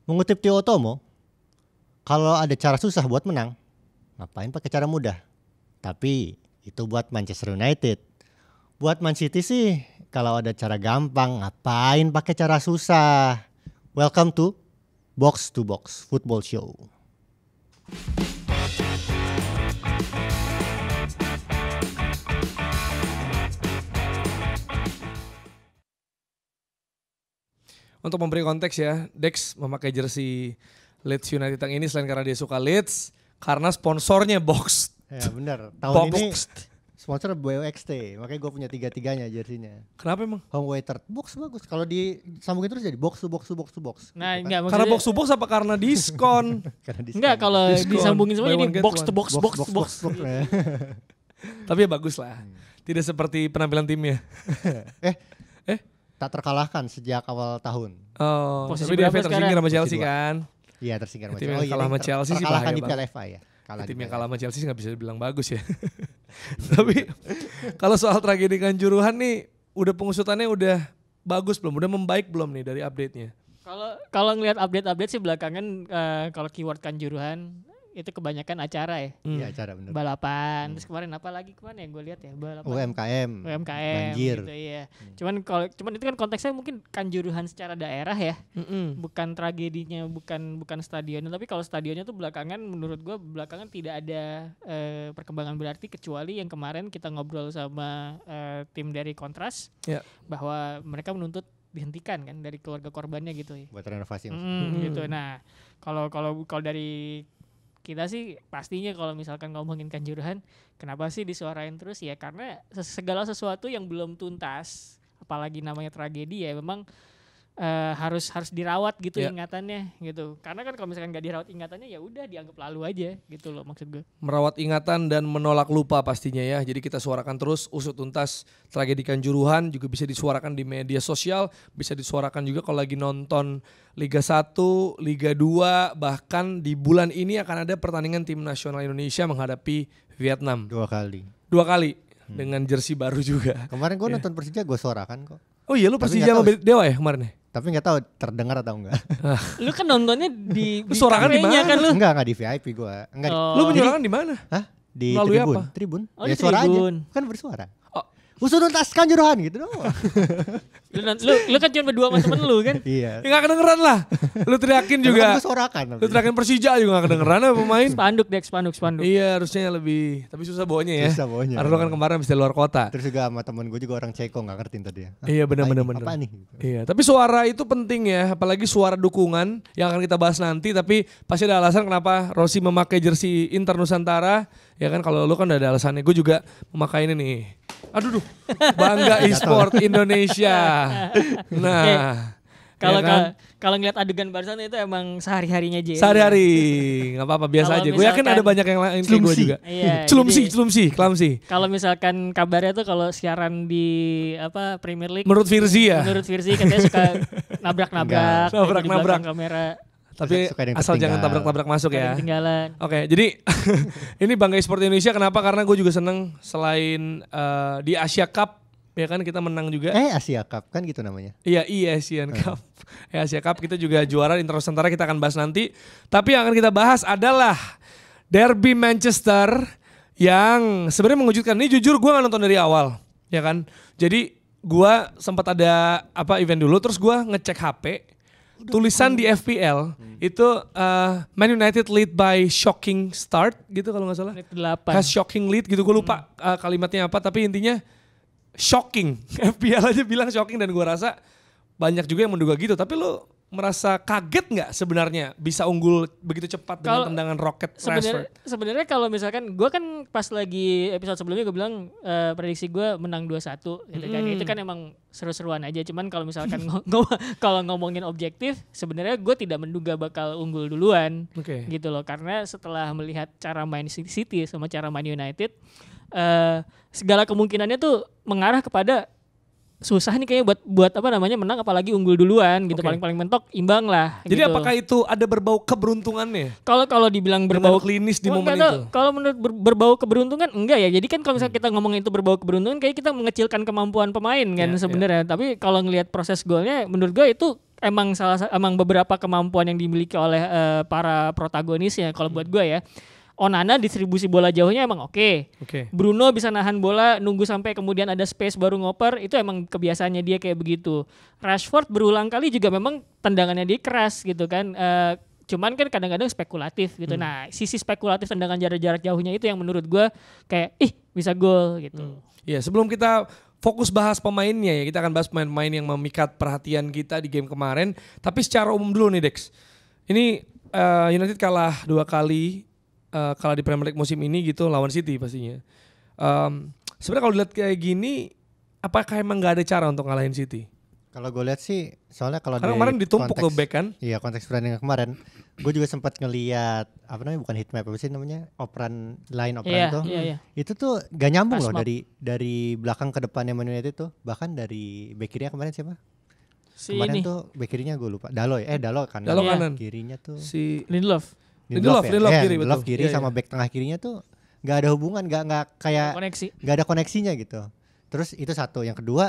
Mengutip Tio Otomo, kalau ada cara susah buat menang, ngapain pakai cara mudah? Tapi itu buat Manchester United. Buat Man City sih, kalau ada cara gampang, ngapain pakai cara susah? Welcome to Box Football Show. Untuk memberi konteks ya, Dex memakai jersey Leeds United yang ini selain karena dia suka Leeds, karena sponsornya Box. Ya benar, tahun Box. ini sponsor BOXT, makanya gue punya tiga-tiganya jersinya. Kenapa emang? Home away third, box bagus. Kalau disambungin terus jadi box to box. Nah, Gitu kan? enggak Karena maksudnya. box to box apa karena diskon? Karena Enggak, kalau Diskon. disambungin semua Buy jadi one, get box one. to box. ya. Tapi ya bagus lah. Tidak seperti penampilan timnya. Tak terkalahkan sejak awal tahun. Oh, Posisi tapi dia berapa tersingkir sekarang? sama Chelsea Posisi kan. Iya tersingkir Tim yang kalah sama Chelsea sih terkalahkan bahaya di Piala banget. FA ya. Tim di yang Piala kalah sama Chelsea nggak bisa dibilang bagus ya. Tapi kalau soal tragedi Kanjuruhan nih, udah pengusutannya udah bagus belum? Udah membaik belum nih dari update-nya? Kalau ngelihat update sih belakangan kalau keyword Kanjuruhan itu kebanyakan acara ya. Iya acara bener. Balapan. Terus kemarin apa lagi kemarin yang gue lihat ya, balapan. UMKM. Banjir. Gitu ya. Cuman itu kan konteksnya mungkin Kanjuruhan secara daerah ya. Bukan tragedinya, bukan stadionnya, tapi kalau stadionnya tuh belakangan menurut gue belakangan tidak ada perkembangan berarti kecuali yang kemarin kita ngobrol sama tim dari Kontras bahwa mereka menuntut dihentikan kan dari keluarga korbannya gitu ya. Buat renovasi. Gitu. Nah, kalau dari kita sih pastinya kalau misalkan ngomongin Kanjuruhan, kenapa sih disuarain terus ya? Karena segala sesuatu yang belum tuntas, apalagi namanya tragedi ya memang harus dirawat gitu ingatannya gitu. Karena kan kalau misalkan nggak dirawat ingatannya ya udah dianggap lalu aja gitu loh maksud gue. Merawat ingatan dan menolak lupa pastinya ya. Jadi kita suarakan terus usut tuntas tragedi Kanjuruhan, juga bisa disuarakan di media sosial, bisa disuarakan juga kalau lagi nonton Liga 1, Liga 2, bahkan di bulan ini akan ada pertandingan tim nasional Indonesia menghadapi Vietnam. 2 kali. Dengan jersey baru juga. Kemarin gue nonton Persija gue suarakan kok. Oh iya, lu Tapi Persija sama Dewa ya kemarin ya? Tapi nggak tahu terdengar atau enggak. Lu kan nontonnya di suarakan di kafenya mana? kan lu. Enggak di VIP gue. Enggak. Lu menyuarakan di mana? Hah? Di Melalui tribun. apa? Tribun. Oh, Ya di suara tribun. aja. Kan bersuara. Oh. Usut tuntas Kanjuruhan gitu doang. Lu kan cuma berdua sama temen lu kan? Iya. Ya gak kedengeran lah. Lu teriakin juga. Gue suarakan. Lu teriakin Persija juga gak kedengeran apa pemain. Spanduk Dex, spanduk. Iya harusnya lebih. Tapi susah bawanya ya. Susah bawanya. Karena lu kan kemarin bisa luar kota. Terus juga sama temen gue juga orang Ceko gak ngerti tadi ya. Iya benar. Apa nih? Iya, tapi suara itu penting ya, apalagi suara dukungan yang akan kita bahas nanti. Tapi pasti ada alasan kenapa Rossi memakai jersey Inter Nusantara. Ya kan kalau lu kan udah ada alasannya. Gue juga memakai ini nih. Aduh duh, Bangga e-sport Indonesia. Nah, kalau ngeliat adegan barusan itu emang sehari-harinya aja. sehari-hari nggak apa-apa biasa Kalau aja. Gue yakin misalkan ada banyak yang lain kayak gue juga. Iya, Clumsy. Kalau misalkan kabarnya tuh kalau siaran di Premier League Menurut Virzi ya. Menurut Virzi katanya suka nabrak-nabrak, Nabrak-nabrak. di belakang kamera. Tapi Suka ada yang asal jangan tertinggal. tabrak-tabrak masuk ya. Ketinggalan. Oke, jadi ini Bangga Esport Indonesia kenapa? Karena gue juga seneng selain di Asia Cup ya kan kita menang juga. Asia Cup kan gitu namanya. Iya, Asian Cup. Asia Cup kita juga juara Inter Nusantara, kita akan bahas nanti. Tapi yang akan kita bahas adalah Derby Manchester yang sebenarnya mengejutkan. Ini jujur gue gak nonton dari awal, ya kan. Jadi gue sempat ada event dulu, terus gue ngecek HP. Tulisan di FPL itu Man United lead by shocking start gitu kalau nggak salah. Menit 8. Has shocking lead gitu, gue lupa kalimatnya apa, tapi intinya shocking. FPL aja bilang shocking dan gue rasa banyak juga yang menduga gitu. Tapi lu merasa kaget nggak sebenarnya bisa unggul begitu cepat dengan tendangan roket Rashford? Sebenarnya kalau misalkan gue kan pas lagi episode sebelumnya gue bilang prediksi gue menang 2-1 gitu kan. Itu kan emang seru-seruan aja. Cuman kalau misalkan kalau ngomongin objektif sebenarnya gue tidak menduga bakal unggul duluan. Gitu loh. Karena setelah melihat cara main City sama cara main United segala kemungkinannya tuh mengarah kepada susah nih kayaknya buat menang apalagi unggul duluan gitu. Paling mentok imbang lah. Jadi gitu. apakah itu ada berbau keberuntungannya? Kalau dibilang berbau klinis di momen itu. Kalau menurut berbau keberuntungan enggak ya. Jadi kan kalau misalnya kita ngomongin itu berbau keberuntungan kayak kita mengecilkan kemampuan pemain kan sebenarnya. Tapi kalau ngelihat proses golnya menurut gue itu emang beberapa kemampuan yang dimiliki oleh para protagonisnya. Kalau buat gue ya, Onana distribusi bola jauhnya emang oke. Bruno bisa nahan bola, nunggu sampai kemudian ada space baru ngoper, itu emang kebiasaannya dia kayak begitu. Rashford berulang kali juga memang tendangannya dia keras gitu kan. Cuman kan kadang-kadang spekulatif gitu. Nah, sisi spekulatif tendangan jarak jauhnya itu yang menurut gue kayak bisa gol gitu. Ya, sebelum kita fokus bahas pemainnya ya, kita akan bahas pemain-pemain yang memikat perhatian kita di game kemarin. Tapi secara umum dulu nih Dex. Ini United kalah 2 kali, kalah di Premier League musim ini gitu lawan City pastinya. Sebenarnya kalau dilihat kayak gini, apakah emang nggak ada cara untuk ngalahin City? Kalau gue lihat sih, soalnya kalau karena kemarin ditumpuk tuh back kan? Iya, konteks pertandingan kemarin, gue juga sempat ngelihat bukan heat map, apa sih namanya, line operan tuh. Itu tuh gak nyambung loh dari belakang ke depannya Man United tuh, bahkan dari back kirinya kemarin siapa? Kemarin tuh back kirinya gue lupa, Dalo kan. Dalo kanan. Kirinya tuh si Lindelof kiri betul. Lindelof kiri sama back tengah kirinya tuh gak ada hubungan, gak kayak gak ada koneksinya gitu. Terus itu satu, yang kedua,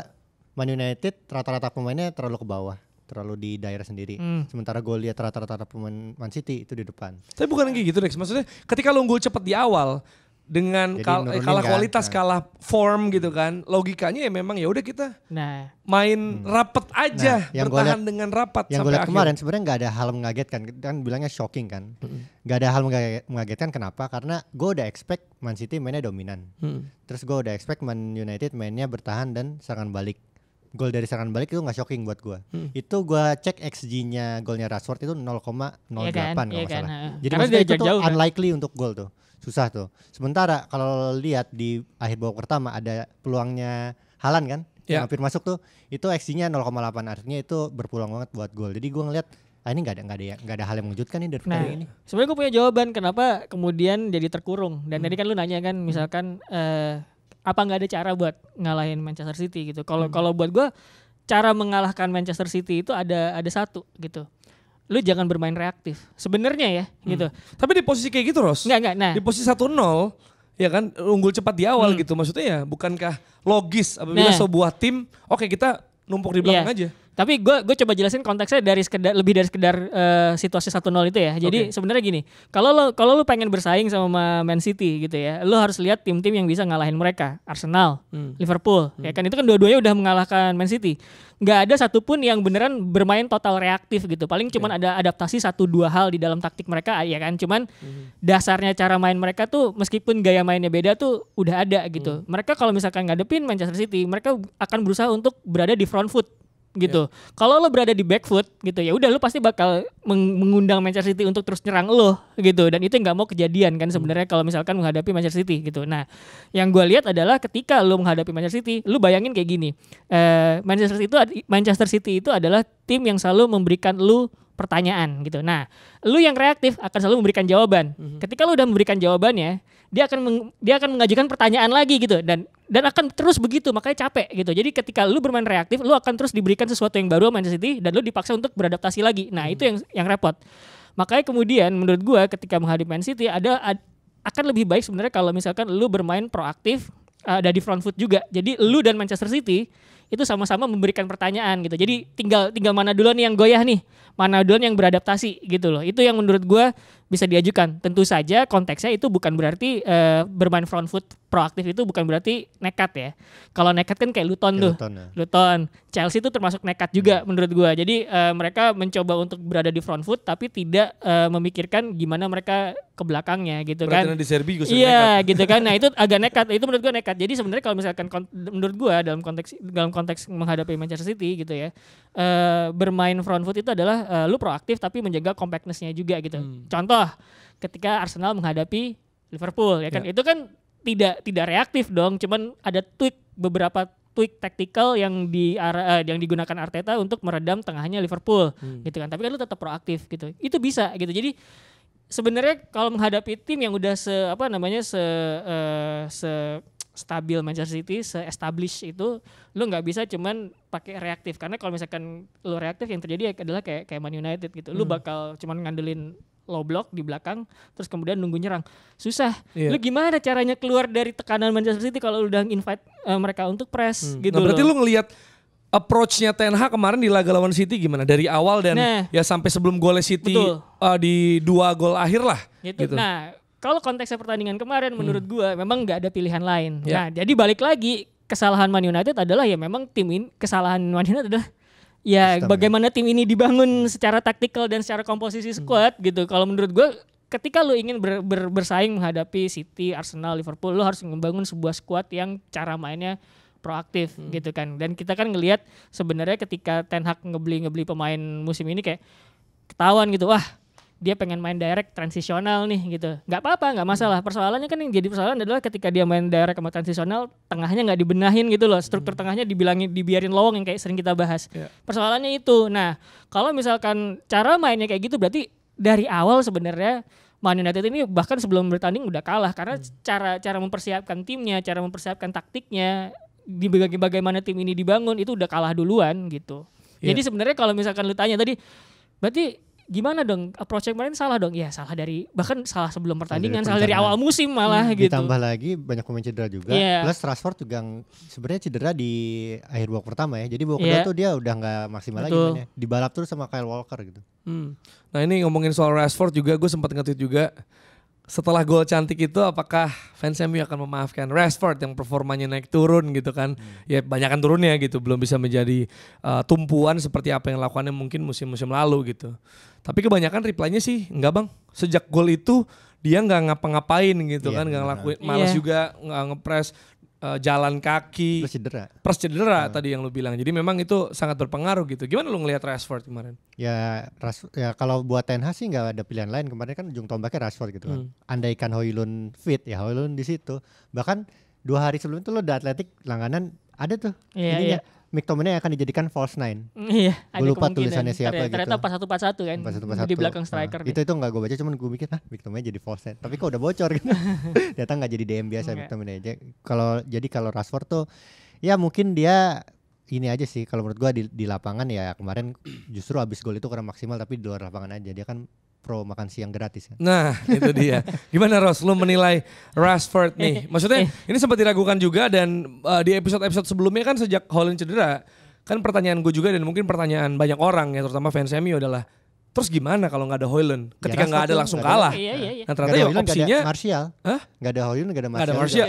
Man United rata-rata pemainnya terlalu ke bawah, terlalu di daerah sendiri. Sementara gue lihat rata-rata pemain Man City itu di depan. Tapi bukan kayak gitu Dex, maksudnya ketika lo unggul cepat di awal dengan kalah kualitas, kalah form gitu kan, logikanya ya memang ya udah kita main rapat aja, bertahan dengan rapat yang sampai akhir. Yang gue lihat kemarin sebenarnya nggak ada hal mengagetkan, kan bilangnya shocking kan, nggak ada hal mengagetkan. Kenapa? Karena gue udah expect Man City mainnya dominan, terus gue udah expect Man United mainnya bertahan dan serangan balik. Gol dari serangan balik itu gak shocking buat gue. Itu gue cek XG-nya golnya Rashford itu 0,08 kalau gak salah. Jadi maksudnya itu tuh unlikely untuk gol tuh. Susah tuh. Sementara kalau lihat di akhir babak pertama ada peluangnya Haaland kan, yang hampir masuk tuh, itu XG-nya 0,8, artinya itu berpeluang banget buat gol. Jadi gue ngeliat ini nggak ada hal yang mengejutkan nih dari pertandingan ini. Sebenarnya gue punya jawaban kenapa kemudian jadi terkurung. Dan tadi kan lu nanya kan, misalkan apa nggak ada cara buat ngalahin Manchester City gitu. Kalau buat gue, cara mengalahkan Manchester City itu ada satu gitu. Lu jangan bermain reaktif. Sebenarnya ya gitu. Tapi di posisi kayak gitu Ros. Enggak. Nah, di posisi 1-0 ya kan, unggul cepat di awal gitu. Maksudnya ya bukankah logis apabila sebuah tim kita numpuk di belakang aja. Tapi gue coba jelasin konteksnya lebih dari sekedar situasi 1-0 itu ya. Jadi sebenarnya gini, kalau lu pengen bersaing sama Man City gitu ya, lu harus lihat tim-tim yang bisa ngalahin mereka. Arsenal, Liverpool, ya kan, itu kan dua-duanya udah mengalahkan Man City. Nggak ada satupun yang beneran bermain total reaktif gitu. Paling cuman ada adaptasi 1-2 hal di dalam taktik mereka ya kan. Cuman dasarnya cara main mereka tuh meskipun gaya mainnya beda tuh udah ada gitu. Mereka kalau misalkan ngadepin Manchester City, mereka akan berusaha untuk berada di front foot gitu. Kalau lo berada di back foot gitu, ya udah lo pasti bakal mengundang Manchester City untuk terus nyerang lo gitu, dan itu nggak mau kejadian kan sebenarnya kalau misalkan menghadapi Manchester City gitu. Nah, yang gue lihat adalah ketika lo menghadapi Manchester City, lo bayangin kayak gini, Manchester City itu adalah tim yang selalu memberikan lo pertanyaan gitu. Nah, lu yang reaktif akan selalu memberikan jawaban. Ketika lu udah memberikan jawabannya, dia akan mengajukan pertanyaan lagi gitu, dan akan terus begitu, makanya capek gitu. Jadi ketika lu bermain reaktif, lu akan terus diberikan sesuatu yang baru sama Manchester City dan lu dipaksa untuk beradaptasi lagi. Nah, itu yang repot. Makanya kemudian menurut gua ketika menghadapi Man City akan lebih baik sebenarnya kalau misalkan lu bermain proaktif, ada di front foot juga. Jadi lu dan Manchester City itu sama-sama memberikan pertanyaan gitu. Jadi tinggal mana duluan yang goyah nih, mana duluan yang beradaptasi gitu loh. Itu yang menurut gue bisa diajukan. Tentu saja konteksnya itu bukan berarti bermain front foot proaktif itu bukan berarti nekat ya. Kalau nekat kan kayak Luton tuh. Luton. Chelsea itu termasuk nekat juga menurut gue. Jadi mereka mencoba untuk berada di front foot tapi tidak memikirkan gimana mereka ke belakangnya gitu kan. Di Serbi gue iya gitu kan. Nah, itu agak nekat. Itu menurut gue nekat. Jadi sebenarnya kalau misalkan menurut gue dalam konteks menghadapi Manchester City gitu ya, bermain front foot itu adalah lu proaktif tapi menjaga compactness-nya juga gitu. Contoh ketika Arsenal menghadapi Liverpool ya kan, itu kan tidak reaktif dong, cuman ada beberapa tweak taktikal yang digunakan Arteta untuk meredam tengahnya Liverpool gitu kan. Tapi kan lu tetap proaktif gitu. Itu bisa gitu. Jadi sebenarnya kalau menghadapi tim yang udah stabil Manchester City, se-establish itu, lu nggak bisa cuman pakai reaktif, karena kalau misalkan lu reaktif yang terjadi adalah kayak Man United gitu, lu bakal cuman ngandelin low block di belakang, terus kemudian nunggu nyerang, susah. Lu gimana caranya keluar dari tekanan Manchester City kalau lu udah invite mereka untuk press gitu? Nah, berarti lu ngelihat approach-nya Ten Hag kemarin di laga lawan City gimana? Dari awal dan ya sampai sebelum golnya City di 2 gol akhir lah. Gitu. Nah, kalau konteksnya pertandingan kemarin menurut gua memang nggak ada pilihan lain. Nah, jadi balik lagi kesalahan Man United adalah ya memang kesalahan Man United adalah ya bagaimana tim ini dibangun secara taktikal dan secara komposisi squad gitu. Kalau menurut gua ketika lu ingin bersaing menghadapi City, Arsenal, Liverpool, lu harus membangun sebuah squad yang cara mainnya proaktif gitu kan. Dan kita kan ngelihat sebenarnya ketika Ten Hag ngebeli pemain musim ini kayak ketahuan gitu, wah dia pengen main direct transisional nih gitu. Nggak apa-apa, nggak masalah. Persoalannya kan yang jadi persoalan adalah ketika dia main direct sama transisional, tengahnya nggak dibenahin gitu loh. Struktur tengahnya dibiarin lowong yang kayak sering kita bahas. Persoalannya itu. Nah, kalau misalkan cara mainnya kayak gitu berarti dari awal sebenarnya Man United ini bahkan sebelum bertanding udah kalah karena cara mempersiapkan timnya, cara mempersiapkan taktiknya, di bagaimana tim ini dibangun itu udah kalah duluan gitu. Jadi sebenarnya kalau misalkan lu tanya tadi, berarti gimana dong approach kemarin salah dong? Ya salah bahkan salah sebelum pertandingan, salah dari awal musim malah gitu. Ditambah lagi banyak pemain cedera juga. Plus Rashford juga sebenarnya cedera di akhir babak pertama ya. Jadi babak kedua tuh dia udah nggak maksimal lagi mainnya. Dibalap terus sama Kyle Walker gitu. Nah ini ngomongin soal Rashford juga, gue sempat nge-tweet juga. Setelah gol cantik itu apakah fans MU akan memaafkan Rashford yang performanya naik turun gitu kan. Ya banyakan turunnya gitu, belum bisa menjadi tumpuan seperti apa yang lakukannya mungkin musim-musim lalu gitu. Tapi kebanyakan reply-nya sih enggak bang, sejak gol itu dia gak ngapa-ngapain gitu kan, gak ngelakuin, malas juga gak ngepres, jalan kaki. Plus cedera tadi yang lu bilang, jadi memang itu sangat berpengaruh gitu. Gimana lu ngelihat Rashford kemarin? Ya kalau buat Ten Hag sih nggak ada pilihan lain. Kemarin kan ujung tombaknya Rashford gitu kan. Andaikan Højlund fit ya Højlund di situ. Bahkan 2 hari sebelum itu lo The Athletic langganan ada tuh. Ininya McTominay akan dijadikan false 9. Iya. Gue lupa tulisannya siapa gitu. Ternyata 4-1-4-1 kan. 4-1-4-1. Di belakang striker. Itu nggak gue baca, cuman gue mikir McTominay jadi false 9. Tapi kok udah bocor gitu. Ternyata nggak jadi DM biasa McTominay aja. Kalau Rashford tuh ya mungkin dia ini aja sih kalau menurut gue di lapangan ya kemarin justru abis gol itu kurang maksimal, tapi di luar lapangan aja dia kan pro makan siang gratis kan. Nah itu dia. Gimana Ros, lu menilai Rashford nih? Maksudnya ini sempat diragukan juga dan di episode-episode sebelumnya kan sejak Højlund cedera, kan pertanyaan gue juga dan mungkin pertanyaan banyak orang ya terutama fans MU adalah terus gimana kalau nggak ada Højlund? Ketika nggak ada langsung kalah. Iya. Nah ternyata ya opsinya Martial. Nggak ada Højlund, nggak ada Martial.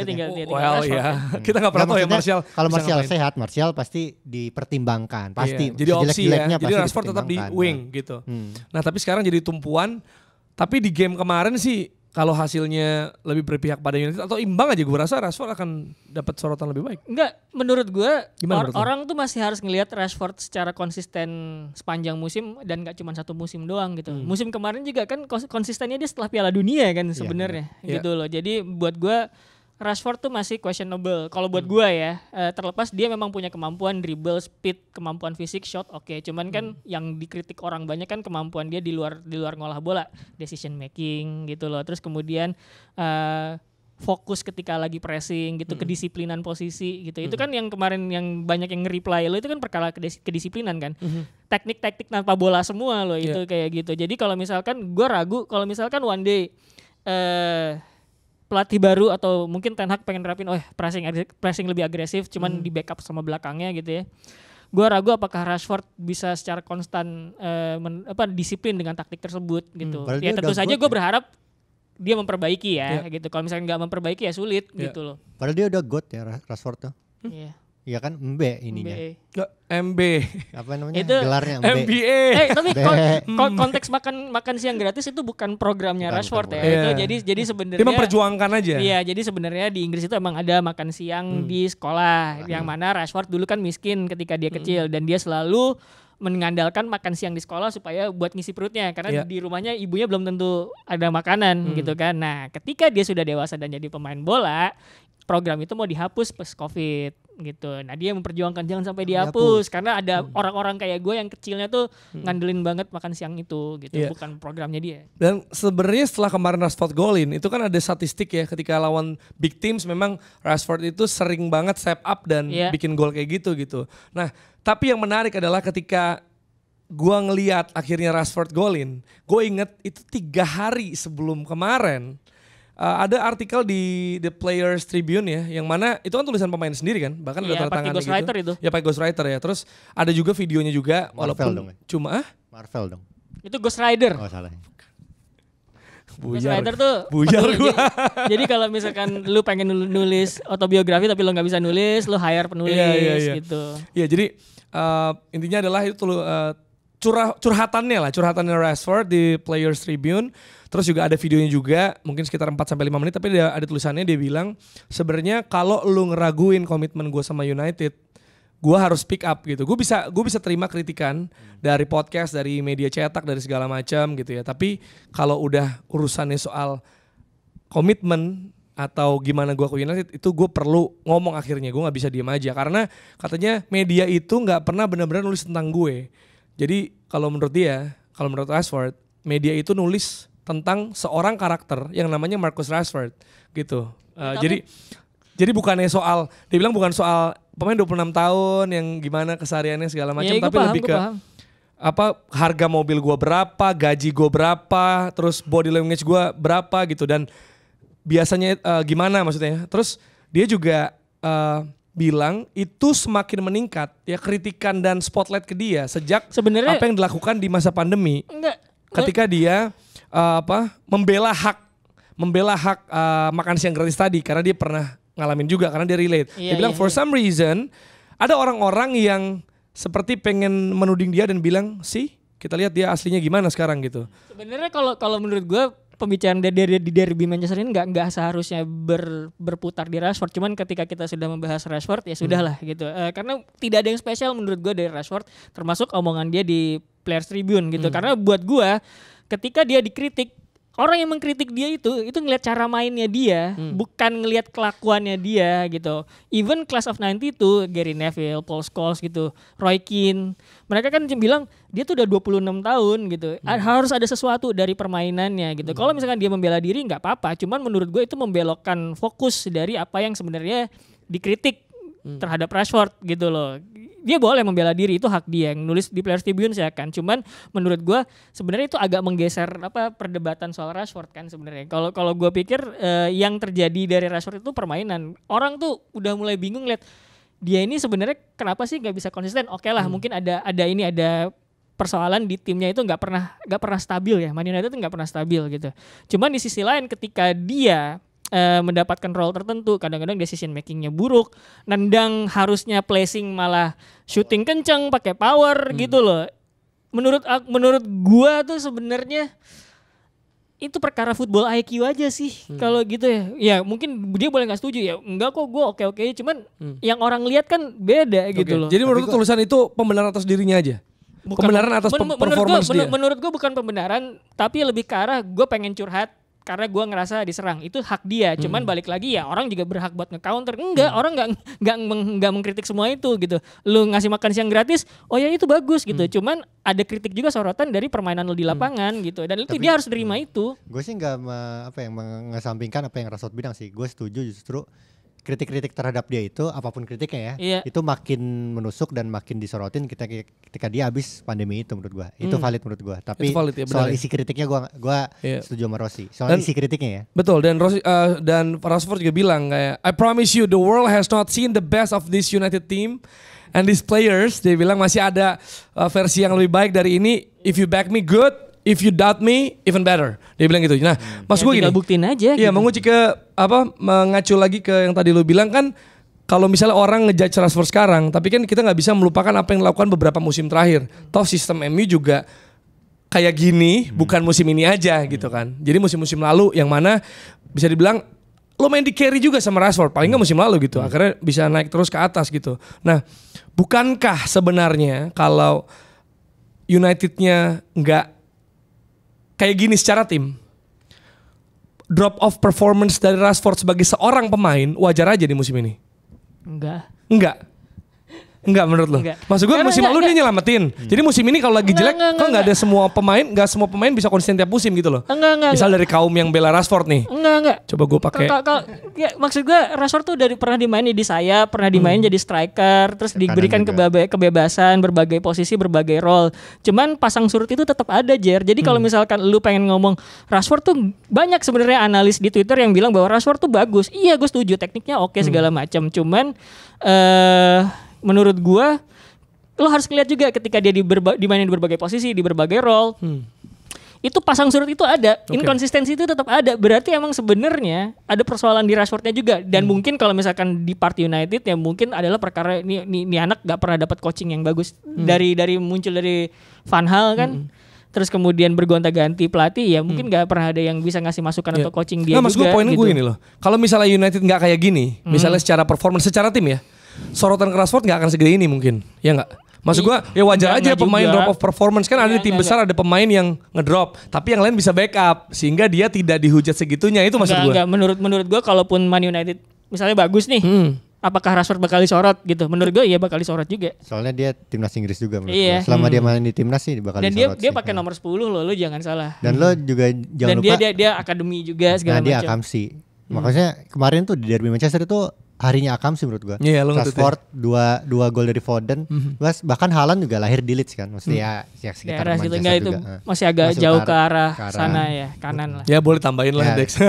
Well ya, kita nggak pernah tahu ya Martial. Kalau Martial sehat, Martial pasti dipertimbangkan. Pasti. Jadi opsi ya. Jadi Rashford tetap di wing gitu. Nah tapi sekarang jadi tumpuan. Tapi di game kemarin sih kalau hasilnya lebih berpihak pada United atau imbang aja gue rasa Rashford akan dapat sorotan lebih baik. Enggak, menurut gue orang tuh masih harus ngelihat Rashford secara konsisten sepanjang musim dan gak cuma satu musim doang gitu. Musim kemarin juga kan konsistennya dia setelah Piala Dunia kan sebenarnya gitu loh. Jadi buat gue Rashford tuh masih questionable. Kalau buat gue ya, terlepas dia memang punya kemampuan dribble, speed, kemampuan fisik, shot, oke. Cuman kan yang dikritik orang banyak kan kemampuan dia di luar ngolah bola, decision making gitu loh. Terus kemudian fokus ketika lagi pressing gitu, kedisiplinan posisi gitu. Itu kan yang kemarin yang banyak yang nge-reply lo itu kan perkara kedisiplinan kan. Teknik-teknik tanpa bola semua loh itu kayak gitu. Jadi kalau misalkan gue ragu kalau misalkan one day pelatih baru atau mungkin Ten Hag pengen nerapin pressing lebih agresif cuman di backup sama belakangnya gitu ya. Gue ragu apakah Rashford bisa secara konstan disiplin dengan taktik tersebut gitu. Ya tentu saja gue berharap dia memperbaiki ya gitu. Kalau misalnya nggak memperbaiki ya sulit gitu loh. Padahal dia udah God ya Rashford tuh. Iya. Iya kan MB ininya. MB. Apa namanya? Itu gelarnya MBA. Tapi konteks makan siang gratis itu bukan programnya Rashford ya. Itu jadi sebenarnya dia memperjuangkan aja. Iya, jadi sebenarnya di Inggris itu emang ada makan siang di sekolah yang mana Rashford dulu kan miskin ketika dia kecil dan dia selalu mengandalkan makan siang di sekolah supaya buat ngisi perutnya karena di rumahnya ibunya belum tentu ada makanan gitu kan. Nah, ketika dia sudah dewasa dan jadi pemain bola, program itu mau dihapus pas Covid gitu. Nah dia memperjuangkan jangan sampai dihapus karena ada orang-orang kayak gue yang kecilnya tuh ngandelin banget makan siang itu gitu, bukan programnya dia. Dan sebenarnya setelah kemarin Rashford golin itu kan ada statistik ya ketika lawan big teams memang Rashford itu sering banget step up dan bikin gol kayak gitu. Nah tapi yang menarik adalah ketika gue ngelihat akhirnya Rashford golin, gue inget itu 3 hari sebelum kemarin ada artikel di The Players Tribune ya, yang mana itu kan tulisan pemain sendiri kan, bahkan ada Iya, tanda pakai tangannya ghostwriter gitu. itu. Ya pakai ghostwriter ya. Terus ada juga videonya juga, Marvel walaupun dong ya? cuma Marvel dong. Itu Ghost Rider. Oh salah. Ghost Rider tuh Buyar penulis. gua. Jadi kalau misalkan lu pengen nulis autobiografi tapi lu nggak bisa nulis, lu hire penulis Iya. gitu. Iya, jadi intinya adalah itu curhatannya Rashford di Players Tribune. Terus juga ada videonya juga, mungkin sekitar 4-5 menit, tapi ada tulisannya, dia bilang sebenarnya kalau lu ngeraguin komitmen gue sama United, gue harus pick up gitu. Gue bisa terima kritikan dari podcast, dari media cetak, dari segala macam gitu ya. Tapi kalau udah urusannya soal komitmen atau gimana gue ke United, itu gue perlu ngomong akhirnya. Gue nggak bisa diem aja karena katanya media itu nggak pernah benar-benar nulis tentang gue. Jadi kalau menurut Rashford, media itu nulis tentang seorang karakter yang namanya Marcus Rashford gitu. Jadi bukannya soal, dia bilang bukan soal pemain 26 tahun yang gimana kesehariannya segala macam, Ya, tapi lebih ke apa harga mobil gua berapa, gaji gua berapa, terus body language gua berapa gitu, dan biasanya gimana maksudnya. Terus dia juga bilang itu semakin meningkat ya kritikan dan spotlight ke dia sejak Sebenarnya apa yang dilakukan di masa pandemi. enggak. Ketika dia membela hak makan siang gratis tadi karena dia pernah ngalamin juga karena dia relate. Dia bilang for some reason ada orang-orang yang seperti pengen menuding dia dan bilang sih kita lihat dia aslinya gimana sekarang gitu. Sebenarnya kalau menurut gue pembicaraan di derby Manchester ini nggak seharusnya berputar di Rashford. Cuman ketika kita sudah membahas Rashford ya sudahlah gitu. Karena tidak ada yang spesial menurut gue dari Rashford, termasuk omongan dia di Players Tribune gitu. Karena buat gue ketika dia dikritik, orang yang mengkritik dia itu ngelihat cara mainnya dia, bukan ngelihat kelakuannya dia gitu. Even Class of 92, Gary Neville, Paul Scholes gitu, Roy Keane, mereka kan bilang dia tuh udah 26 tahun gitu. Harus ada sesuatu dari permainannya gitu. Kalau misalkan dia membela diri nggak apa-apa, cuman menurut gue itu membelokkan fokus dari apa yang sebenarnya dikritik terhadap Rashford gitu loh. Dia boleh membela diri, itu hak dia. Yang nulis di Players Tribune saya kan. Cuman menurut gue sebenarnya itu agak menggeser perdebatan soal Rashford kan sebenarnya. Kalau gue pikir yang terjadi dari Rashford itu permainan. Orang tuh udah mulai bingung lihat dia ini sebenarnya kenapa sih nggak bisa konsisten? Oke lah, mungkin ada persoalan di timnya itu nggak pernah stabil ya. Man United itu nggak pernah stabil gitu. Cuman di sisi lain ketika dia mendapatkan role tertentu, kadang-kadang decision makingnya buruk, nendang harusnya placing malah shooting kenceng pakai power gitu loh. Menurut gua tuh sebenarnya itu perkara football IQ aja sih kalau gitu ya. Ya mungkin dia boleh nggak setuju ya. Enggak kok, gua oke cuman yang orang lihat kan beda gitu loh. Jadi menurut tulisan itu pembenaran atas dirinya aja. Pembenaran atas performance dia. Menurut gue bukan pembenaran, tapi lebih ke arah gue pengen curhat karena gue ngerasa diserang. Itu hak dia. Cuman balik lagi ya orang juga berhak buat nge-counter. Enggak, orang nggak mengkritik semua itu gitu. Lu ngasih makan siang gratis, oh ya itu bagus gitu. Cuman ada kritik juga sorotan dari permainan lu di lapangan gitu. Dan itu dia harus terima itu. Gue sih nggak mengesampingkan apa yang Rashford bilang sih. Gue setuju justru kritik-kritik terhadap dia itu apapun kritiknya ya, itu makin menusuk dan makin disorotin ketika dia habis pandemi itu menurut gua. Itu valid menurut gua. Tapi valid, ya, soal isi kritiknya gua setuju sama Rossi. Soal isi kritiknya ya. Betul, dan Rashford juga bilang kayak I promise you the world has not seen the best of this United team and these players. Dia bilang masih ada versi yang lebih baik dari ini. If you back me good, if you doubt me, even better. Dia bilang gitu. Nah, maksud gue gini. Buktiin aja. Iya, gitu. Mengacu lagi ke yang tadi lu bilang kan, kalau misalnya orang ngejudge Rashford sekarang, tapi kan kita nggak bisa melupakan apa yang dilakukan beberapa musim terakhir. Toh sistem MU juga kayak gini, bukan musim ini aja gitu kan. Jadi musim-musim lalu yang mana bisa dibilang lo main di carry juga sama Rashford, paling nggak musim lalu gitu. Akhirnya bisa naik terus ke atas gitu. Nah, bukankah sebenarnya kalau Unitednya nggak kayak gini secara tim, drop off performance dari Rashford sebagai seorang pemain wajar aja di musim ini? Enggak. Enggak menurut lo? Enggak. Maksud gue Karena musim lalu dia nyelamatin. Jadi musim ini kalau lagi jelek, kok nggak ada nggak semua pemain bisa konsisten tiap musim gitu loh. Enggak. Misal dari kaum yang bela Rashford nih. Enggak. Coba gue pakai. Ya, maksud gue Rashford tuh pernah dimainin di sayap, pernah dimainin jadi striker, terus diberikan kebebasan berbagai posisi, berbagai role. Cuman pasang surut itu tetap ada, Jer. Jadi kalau misalkan lu pengen ngomong Rashford tuh, banyak sebenarnya analis di Twitter yang bilang bahwa Rashford tuh bagus. Iya, gue setuju, tekniknya oke segala macam. Cuman menurut gua lo harus lihat juga ketika dia dimainin di berbagai posisi, di berbagai role. Itu pasang surut itu ada, inkonsistensi itu tetap ada. Berarti emang sebenarnya ada persoalan di Rashfordnya juga. Dan mungkin kalau misalkan di Part United ya mungkin adalah perkara ini anak gak pernah dapat coaching yang bagus dari muncul dari Van Gaal kan. Terus kemudian bergonta-ganti pelatih ya mungkin gak pernah ada yang bisa ngasih masukan atau coaching dia juga. Maksud gue poin gitu. gue ini loh. Kalau misalnya United gak kayak gini, misalnya secara performance, secara tim ya, sorotan ke Rashford gak akan segede ini mungkin, ya gak? Maksud gue ya wajar aja pemain drop of performance kan ada di tim besar ada pemain yang ngedrop, tapi yang lain bisa backup sehingga dia tidak dihujat segitunya, itu maksud gue. Enggak, menurut gue kalaupun Man United misalnya bagus nih, apakah Rashford bakal disorot gitu? Menurut gue ya bakal disorot juga. Soalnya dia timnas Inggris juga menurut Iya. gue. Selama dia main di timnas sih bakal Dan disorot. Dan dia pakai nomor 10 loh, lo jangan salah. Dan lo juga jangan lupa. Dan dia akademi juga segala macam. Dia Akamsi. Makanya kemarin tuh di derby Manchester itu harinya Akamsi menurut gua. Rashford dua gol dari Foden. Bahkan Haaland juga lahir di Leeds kan. Maksudnya ya sekitar daerah Manchester situ, itu juga. masih agak jauh ke arah sana ya, kanan lah. Ya boleh tambahin lah Dex.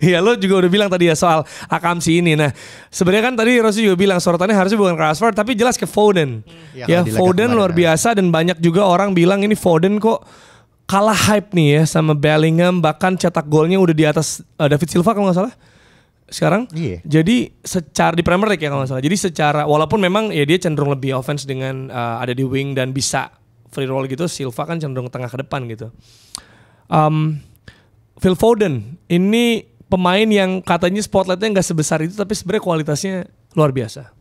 Ya lo juga udah bilang tadi ya soal Akamsi ini. Nah sebenarnya kan tadi Rossi juga bilang sorotannya harusnya bukan ke Rashford tapi jelas ke Foden. Ya Foden luar biasa dan banyak juga orang bilang ini Foden kok kalah hype nih ya sama Bellingham, bahkan cetak golnya udah di atas David Silva kalau nggak salah sekarang. Jadi secara di Premier League ya kalau nggak salah. Jadi secara walaupun memang ya dia cenderung lebih offense dengan ada di wing dan bisa free roll gitu, Silva kan cenderung tengah ke depan gitu. Phil Foden ini pemain yang katanya spotlightnya nggak sebesar itu tapi sebenarnya kualitasnya luar biasa.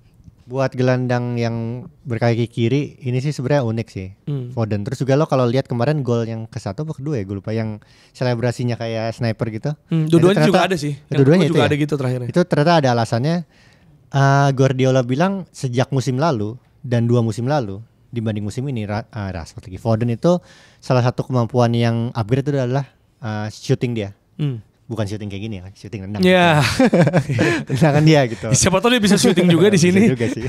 Buat gelandang yang berkaki kiri ini sih sebenarnya unik sih Foden. Terus juga lo kalau lihat kemarin gol yang ke-1 atau kedua ya gue lupa yang selebrasinya kayak sniper gitu. Dua-duanya juga ada sih. Dua-duanya juga ada gitu terakhirnya. Itu ternyata ada alasannya. Guardiola bilang sejak musim lalu dan 2 musim lalu dibanding musim ini Rashford lagi. Foden itu salah satu kemampuan yang upgrade itu adalah shooting dia. Bukan syuting kayak gini ya, syuting rendang. Iya. Tendangan dia gitu. Siapa tahu dia bisa syuting juga di sini. Bisa juga sih.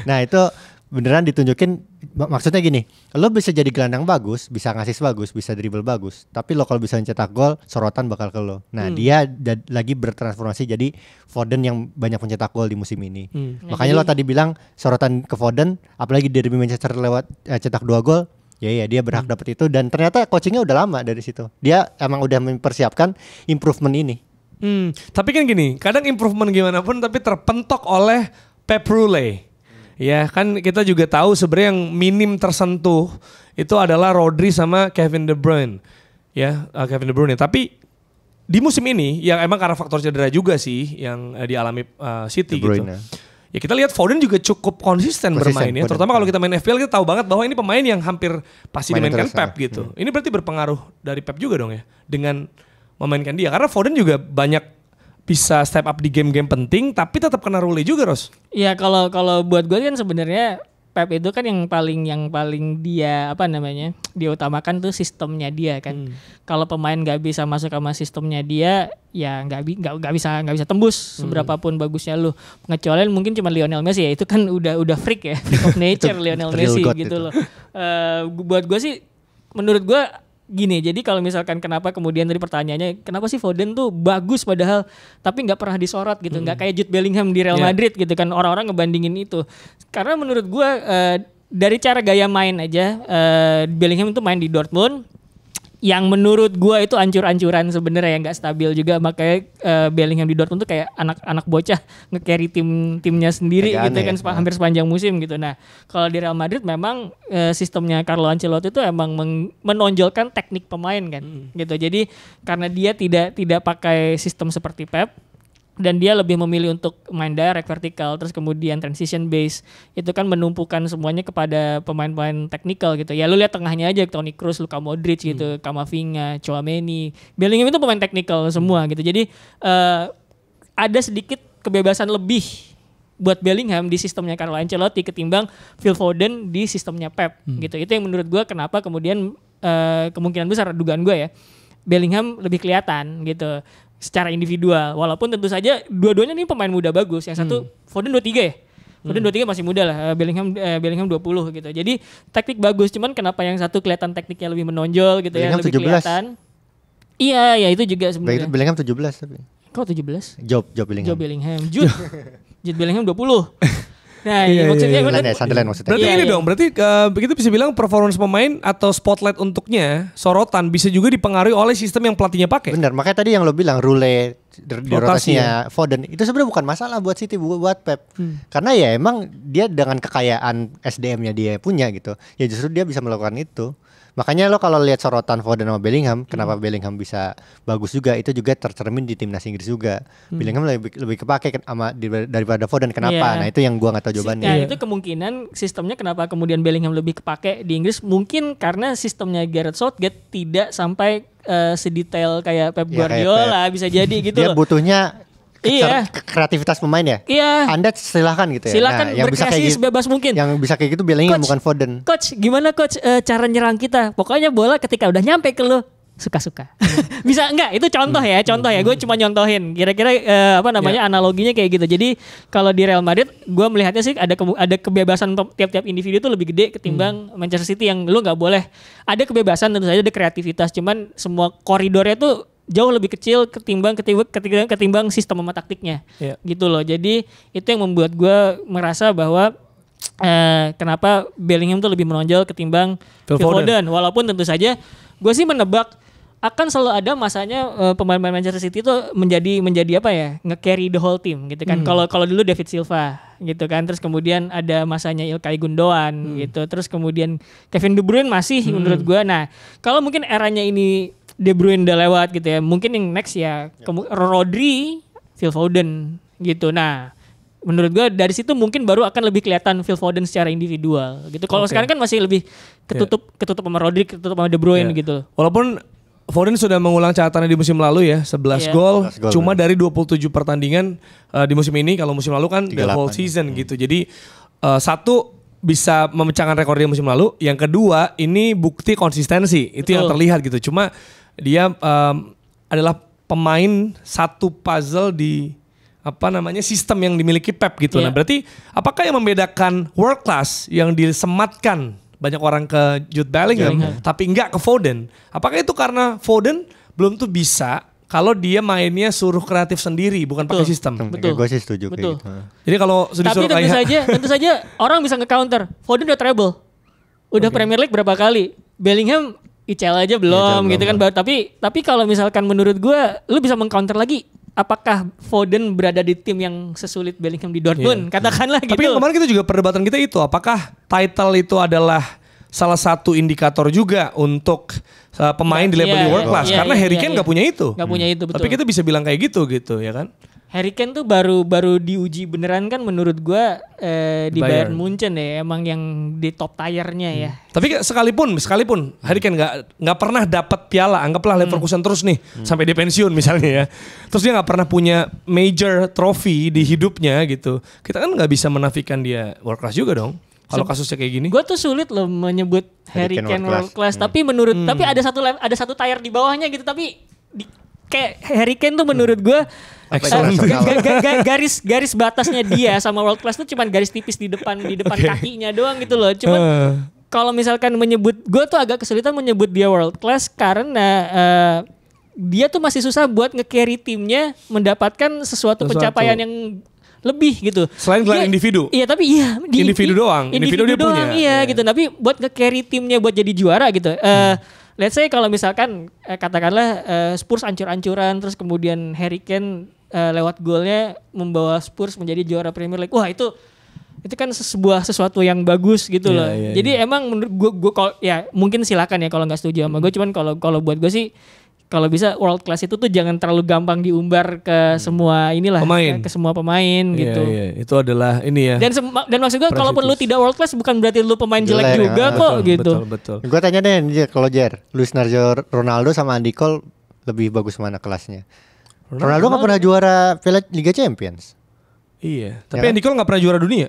Nah itu beneran ditunjukin, maksudnya gini, lo bisa jadi gelandang bagus, bisa ngasih bagus, bisa dribble bagus, tapi lo kalau bisa mencetak gol, sorotan bakal ke lo. Nah dia lagi bertransformasi jadi Foden yang banyak mencetak gol di musim ini. Makanya lo tadi bilang sorotan ke Foden, apalagi derby Manchester lewat cetak 2 gol. Ya dia berhak dapat itu dan ternyata coachingnya udah lama dari situ. Dia emang udah mempersiapkan improvement ini. Tapi kan gini, kadang improvement gimana pun tapi terpentok oleh Pep Roulé. Ya kan kita juga tahu sebenarnya yang minim tersentuh itu adalah Rodri sama Kevin De Bruyne. Ya, Kevin De Bruyne. Tapi di musim ini yang emang karena faktor cedera juga sih yang dialami City gitu. Ya kita lihat Foden juga cukup konsisten bermain ya. Terutama kalau kita main FPL kita tahu banget bahwa ini pemain yang hampir pasti dimainkan Pep gitu. Ini berarti berpengaruh dari Pep juga dong ya dengan memainkan dia. Karena Foden juga banyak bisa step up di game-game penting tapi tetap kena Roulé juga, Ros. Iya kalau buat gue kan sebenarnya Pep itu kan yang paling dia dia utamakan tuh sistemnya dia kan. Kalau pemain nggak bisa masuk sama sistemnya dia, ya nggak bisa tembus seberapa pun bagusnya lu. Pengecualian mungkin cuma Lionel Messi ya, itu kan udah freak ya, freak of nature Lionel Messi gitu loh. Buat gue sih, menurut gue gini, jadi kalau misalkan kenapa kemudian tadi pertanyaannya kenapa sih Foden tuh bagus padahal tapi nggak pernah disorot gitu, nggak kayak Jude Bellingham di Real Madrid gitu kan, orang-orang ngebandingin itu. Karena menurut gue dari cara gaya main aja, Bellingham itu main di Dortmund yang menurut gue itu ancur-ancuran sebenarnya, yang nggak stabil juga, makanya Bellingham di Dortmund tuh kayak anak bocah nge-carry timnya sendiri gitu kan hampir sepanjang musim gitu. Nah kalau di Real Madrid memang sistemnya Carlo Ancelotti itu emang menonjolkan teknik pemain kan gitu. Jadi karena dia tidak pakai sistem seperti Pep dan dia lebih memilih untuk main direct, vertikal, terus kemudian transition base, itu kan menumpukan semuanya kepada pemain-pemain teknikal gitu. Ya lu lihat tengahnya aja, Toni Kroos, Luka Modric gitu, Camavinga, Tchouaméni, Bellingham itu pemain teknikal semua gitu. Jadi ada sedikit kebebasan lebih buat Bellingham di sistemnya Carlo Ancelotti ketimbang Phil Foden di sistemnya Pep gitu. Itu yang menurut gue kenapa kemudian kemungkinan besar dugaan gue ya Bellingham lebih kelihatan gitu secara individual. Walaupun tentu saja dua-duanya ini pemain muda bagus. Yang satu Foden 23 ya. Foden 23 masih muda lah, Bellingham 20 gitu. Jadi teknik bagus, cuman kenapa yang satu kelihatan tekniknya lebih menonjol gitu Bellingham ya, lebih 17. kelihatan. Iya, ya itu juga sebenarnya. Bellingham 17 tapi. Kok 17? Job Bellingham. Joe Bellingham. Jude Bellingham 20. Nah, maksudnya Sunderland maksudnya. Berarti Iya, ini iya. dong, berarti begitu bisa bilang performance pemain atau spotlight untuknya, sorotan bisa juga dipengaruhi oleh sistem yang pelatihnya pakai. Benar, makanya tadi yang lo bilang rule di Rotasi rotasinya Foden itu sebenarnya bukan masalah buat City, buat Pep. Karena ya emang dia dengan kekayaan SDM-nya dia punya gitu. Ya justru dia bisa melakukan itu. Makanya lo kalau lihat sorotan Foden sama Bellingham, kenapa Bellingham bisa bagus juga, itu juga tercermin di timnas Inggris juga. Bellingham lebih kepake daripada Foden. Kenapa? Iya. Nah itu yang gua nggak tahu jawabannya. Nah, itu kemungkinan sistemnya kenapa kemudian Bellingham lebih kepake di Inggris mungkin karena sistemnya Gareth Southgate tidak sampai sedetail kayak Pep Ya, kayak Guardiola bisa jadi gitu Dia loh. butuhnya Iya. kreativitas pemain ya. Iya. Anda silahkan gitu ya. Silakan yang bisa berkreasi kayak gitu, sebebas mungkin. yang bisa kayak gitu Bellingham Coach. bukan Foden. Coach, gimana coach cara nyerang kita? Pokoknya bola ketika udah nyampe ke lu suka-suka. Bisa enggak? Itu contoh ya, Gue cuma nyontohin. Kira-kira analoginya kayak gitu. Jadi kalau di Real Madrid, gue melihatnya sih ada kebebasan tiap-tiap individu tuh lebih gede ketimbang Manchester City yang lu nggak boleh. Ada kebebasan tentu saja, ada kreativitas. Cuman semua koridornya tuh jauh lebih kecil ketimbang sistem sama taktiknya. Iya. Gitu loh. Jadi itu yang membuat gue merasa bahwa kenapa Bellingham tuh lebih menonjol ketimbang Phil Phil Foden. Foden. Walaupun tentu saja gue sih menebak akan selalu ada masanya pemain-pemain Manchester City itu menjadi apa ya, nge-carry the whole team gitu kan. Kalau dulu David Silva gitu kan, terus kemudian ada masanya Ilkay Gundogan gitu, terus kemudian Kevin De Bruyne masih menurut gue. Nah kalau mungkin eranya ini De Bruyne udah lewat gitu ya, mungkin yang next ya Rodri, Phil Foden gitu. Nah menurut gue dari situ mungkin baru akan lebih kelihatan Phil Foden secara individual gitu. Kalau sekarang kan masih lebih ketutup sama Rodri, ketutup sama De Bruyne gitu. Walaupun Foden sudah mengulang catatannya di musim lalu ya, 11 Iya. gol 11 gol, cuma dari 27 pertandingan di musim ini. Kalau musim lalu kan the 38. whole season gitu. Jadi satu bisa memecahkan rekor dia musim lalu, yang kedua ini bukti konsistensi. Itu yang Betul. terlihat gitu. Cuma dia adalah pemain satu puzzle di sistem yang dimiliki Pep gitu. Iya. Nah, berarti apakah yang membedakan world class yang disematkan banyak orang ke Jude Bellingham tapi enggak ke Foden? Apakah itu karena Foden belum tuh bisa kalau dia mainnya suruh kreatif sendiri, bukan pakai sistem? Betul. Gue sih setuju Betul. kayak gitu. Jadi kalau Tapi disuruh tentu saja orang bisa nge-counter. Foden udah treble. Udah Premier League berapa kali? Bellingham ICL aja belum ICL gitu kan. Tapi kalau misalkan menurut gue lu bisa meng-counter lagi. Apakah Foden berada di tim yang sesulit Bellingham di Dortmund? Katakanlah gitu. Tapi kemarin kita juga perdebatan kita itu, apakah title itu adalah salah satu indikator juga untuk pemain di level Iya, di world class? iya, Karena iya, Harry iya, Kane iya. nggak punya itu. Nggak punya itu, betul. Tapi kita bisa bilang kayak gitu ya kan? Harry Kane tuh baru diuji beneran kan menurut gua di Bayern Munchen ya, emang yang di top tier-nya ya. Tapi sekalipun Harry Kane nggak pernah dapat piala, anggaplah Leverkusen terus nih sampai dia pensiun misalnya ya. Terus dia nggak pernah punya major trophy di hidupnya gitu. Kita kan nggak bisa menafikan dia world class juga dong. Kalau kasusnya kayak gini. Gue tuh sulit loh menyebut Harry Kane world class, tapi tapi ada satu tier di bawahnya gitu, tapi kayak Harry Kane tuh menurut gue garis batasnya dia sama world class tuh cuman garis tipis di depan kakinya doang gitu loh. Cuman kalau misalkan menyebut, gue tuh agak kesulitan menyebut dia world class karena dia tuh masih susah buat nge-carry timnya mendapatkan sesuatu pencapaian yang lebih gitu. Selain gelar individu. Iya, tapi individu doang. Individu dia doang, punya. iya gitu. Tapi buat nge-carry timnya buat jadi juara gitu. Let's say kalau misalkan katakanlah Spurs ancur-ancuran, terus kemudian Harry Kane lewat golnya membawa Spurs menjadi juara Premier League. Wah, itu kan sesuatu yang bagus gitu loh. Iya. Jadi emang menurut gue ya mungkin silakan ya kalau nggak setuju sama gue. Cuman kalau buat gue sih, kalau bisa world class itu tuh jangan terlalu gampang diumbar ke semua inilah, ke semua pemain gitu. Iya, itu adalah ini ya. Dan maksud gue kalaupun lu tidak world class bukan berarti lu pemain jelek juga kok gitu. Betul. Gue tanya deh kalau Luis Nazario Ronaldo sama Andy Cole lebih bagus mana kelasnya? Ronaldo nggak pernah juara Liga Champions. Iya. Tapi Ya kan? Andy Cole gak pernah juara dunia.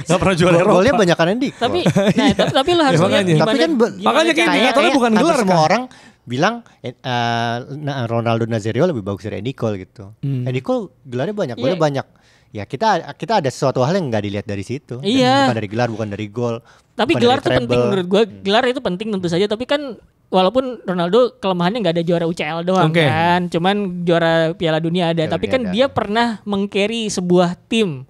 Gak pernah juara Eropa. Golnya banyak kan Andy. Tapi tapi lo harus Ya, lihat makanya. gimana, Tapi kan makanya kayak indikatornya bukan hampir gelar semua kan? orang bilang Ronaldo Nazario lebih bagus dari Andy Cole gitu. Andy Cole gelarnya banyak, golnya Iya. banyak. Ya kita ada sesuatu hal yang nggak dilihat dari situ. Iya. Bukan dari gelar, bukan dari gol. Tapi bukan gelar dari tuh penting treble. menurut gue. Gelar itu penting tentu saja. Tapi kan walaupun Ronaldo kelemahannya nggak ada juara UCL doang Oke. kan. Cuman juara Piala Dunia ada. Piala Tapi Dunia kan ada. dia pernah meng-carry sebuah tim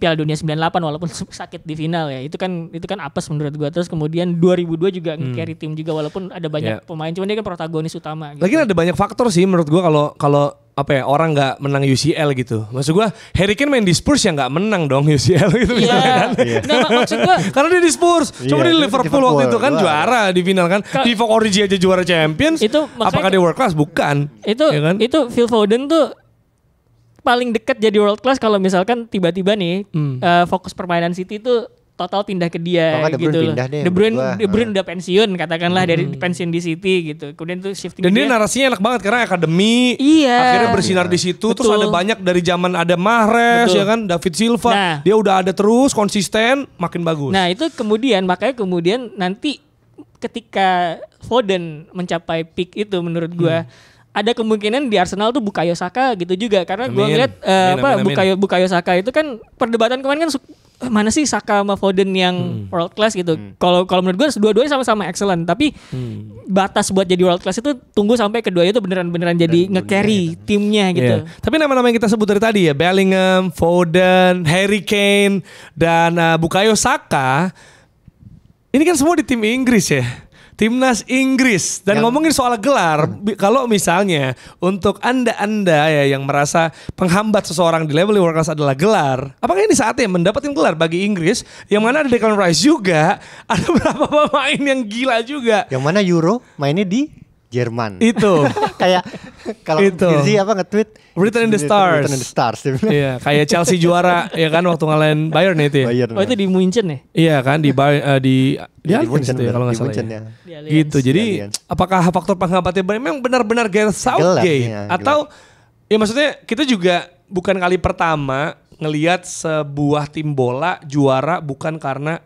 Piala Dunia 98 walaupun sakit di final ya. Itu kan apes menurut gue. Terus kemudian 2002 juga nge-carry tim juga walaupun ada banyak Yeah. pemain. Cuman dia kan protagonis utama. Gitu. Lagi ada banyak faktor sih menurut gua kalau apa ya orang nggak menang UCL gitu. Maksud gua Harry Kane main di Spurs ya nggak menang dong UCL gitu misalnya kan. Iya. Nggak, maksud gue Karena dia di Spurs. Coba Iya, di di Liverpool waktu itu kan Liverpool, juara di final kan. Di Vogue Origi aja juara Champions. Itu maksudnya- apakah dia world class? Bukan. itu Ya kan? itu Phil Foden tuh paling dekat jadi world class kalau misalkan tiba-tiba nih fokus permainan City tuh total pindah ke dia Kalau nggak De Bruyne gitu loh. pindah deh, De Bruyne, menurut gua. De Bruyne udah pensiun katakanlah dari pensiun di City gitu. Kemudian tuh shifting Dan dia dia. narasinya enak banget karena akademi. Iya. Akhirnya bersinar di situ. Terus Betul. ada banyak dari zaman ada Mahrez Betul. ya kan, David Silva. Nah. Dia udah ada terus konsisten, makin bagus. Nah, itu makanya kemudian nanti ketika Foden mencapai peak itu menurut gua ada kemungkinan di Arsenal tuh Bukayo Saka gitu juga karena gua Amin. ngeliat Amin, amin. Bukayo Saka itu kan perdebatan kemarin kan mana sih Saka sama Foden yang world class gitu. Kalau menurut gua dua-duanya sama-sama excellent tapi batas buat jadi world class itu tunggu sampai keduanya itu beneran jadi nge-carry timnya gitu. Iya. Tapi nama-nama yang kita sebut dari tadi ya, Bellingham, Foden, Harry Kane, dan Bukayo Saka, ini kan semua di tim Inggris ya. Timnas Inggris. Dan ngomongin soal gelar, kalau misalnya untuk anda ya yang merasa penghambat seseorang di level world class adalah gelar, apakah ini saatnya mendapatkan gelar bagi Inggris? Yang mana ada Declan Rice juga, ada beberapa pemain yang gila juga. Yang mana Euro mainnya di Jerman. Itu. Kayak kalau Itu. Gizi apa nge-tweet Written in the stars. Written in the stars. dia bilang. Iya, kayak Chelsea juara ya kan waktu ngalahin Bayern itu ya. Bayern. Oh itu di Munchen ya? Iya kan di Allianz Munchen, itu ya kalau nggak di salah Munchen ya. ya. Di Allianz. Gitu. Jadi Di Allianz. apakah faktor penghambatnya memang benar-benar Gareth Southgate iya, atau ya maksudnya kita juga bukan kali pertama ngelihat sebuah tim bola juara bukan karena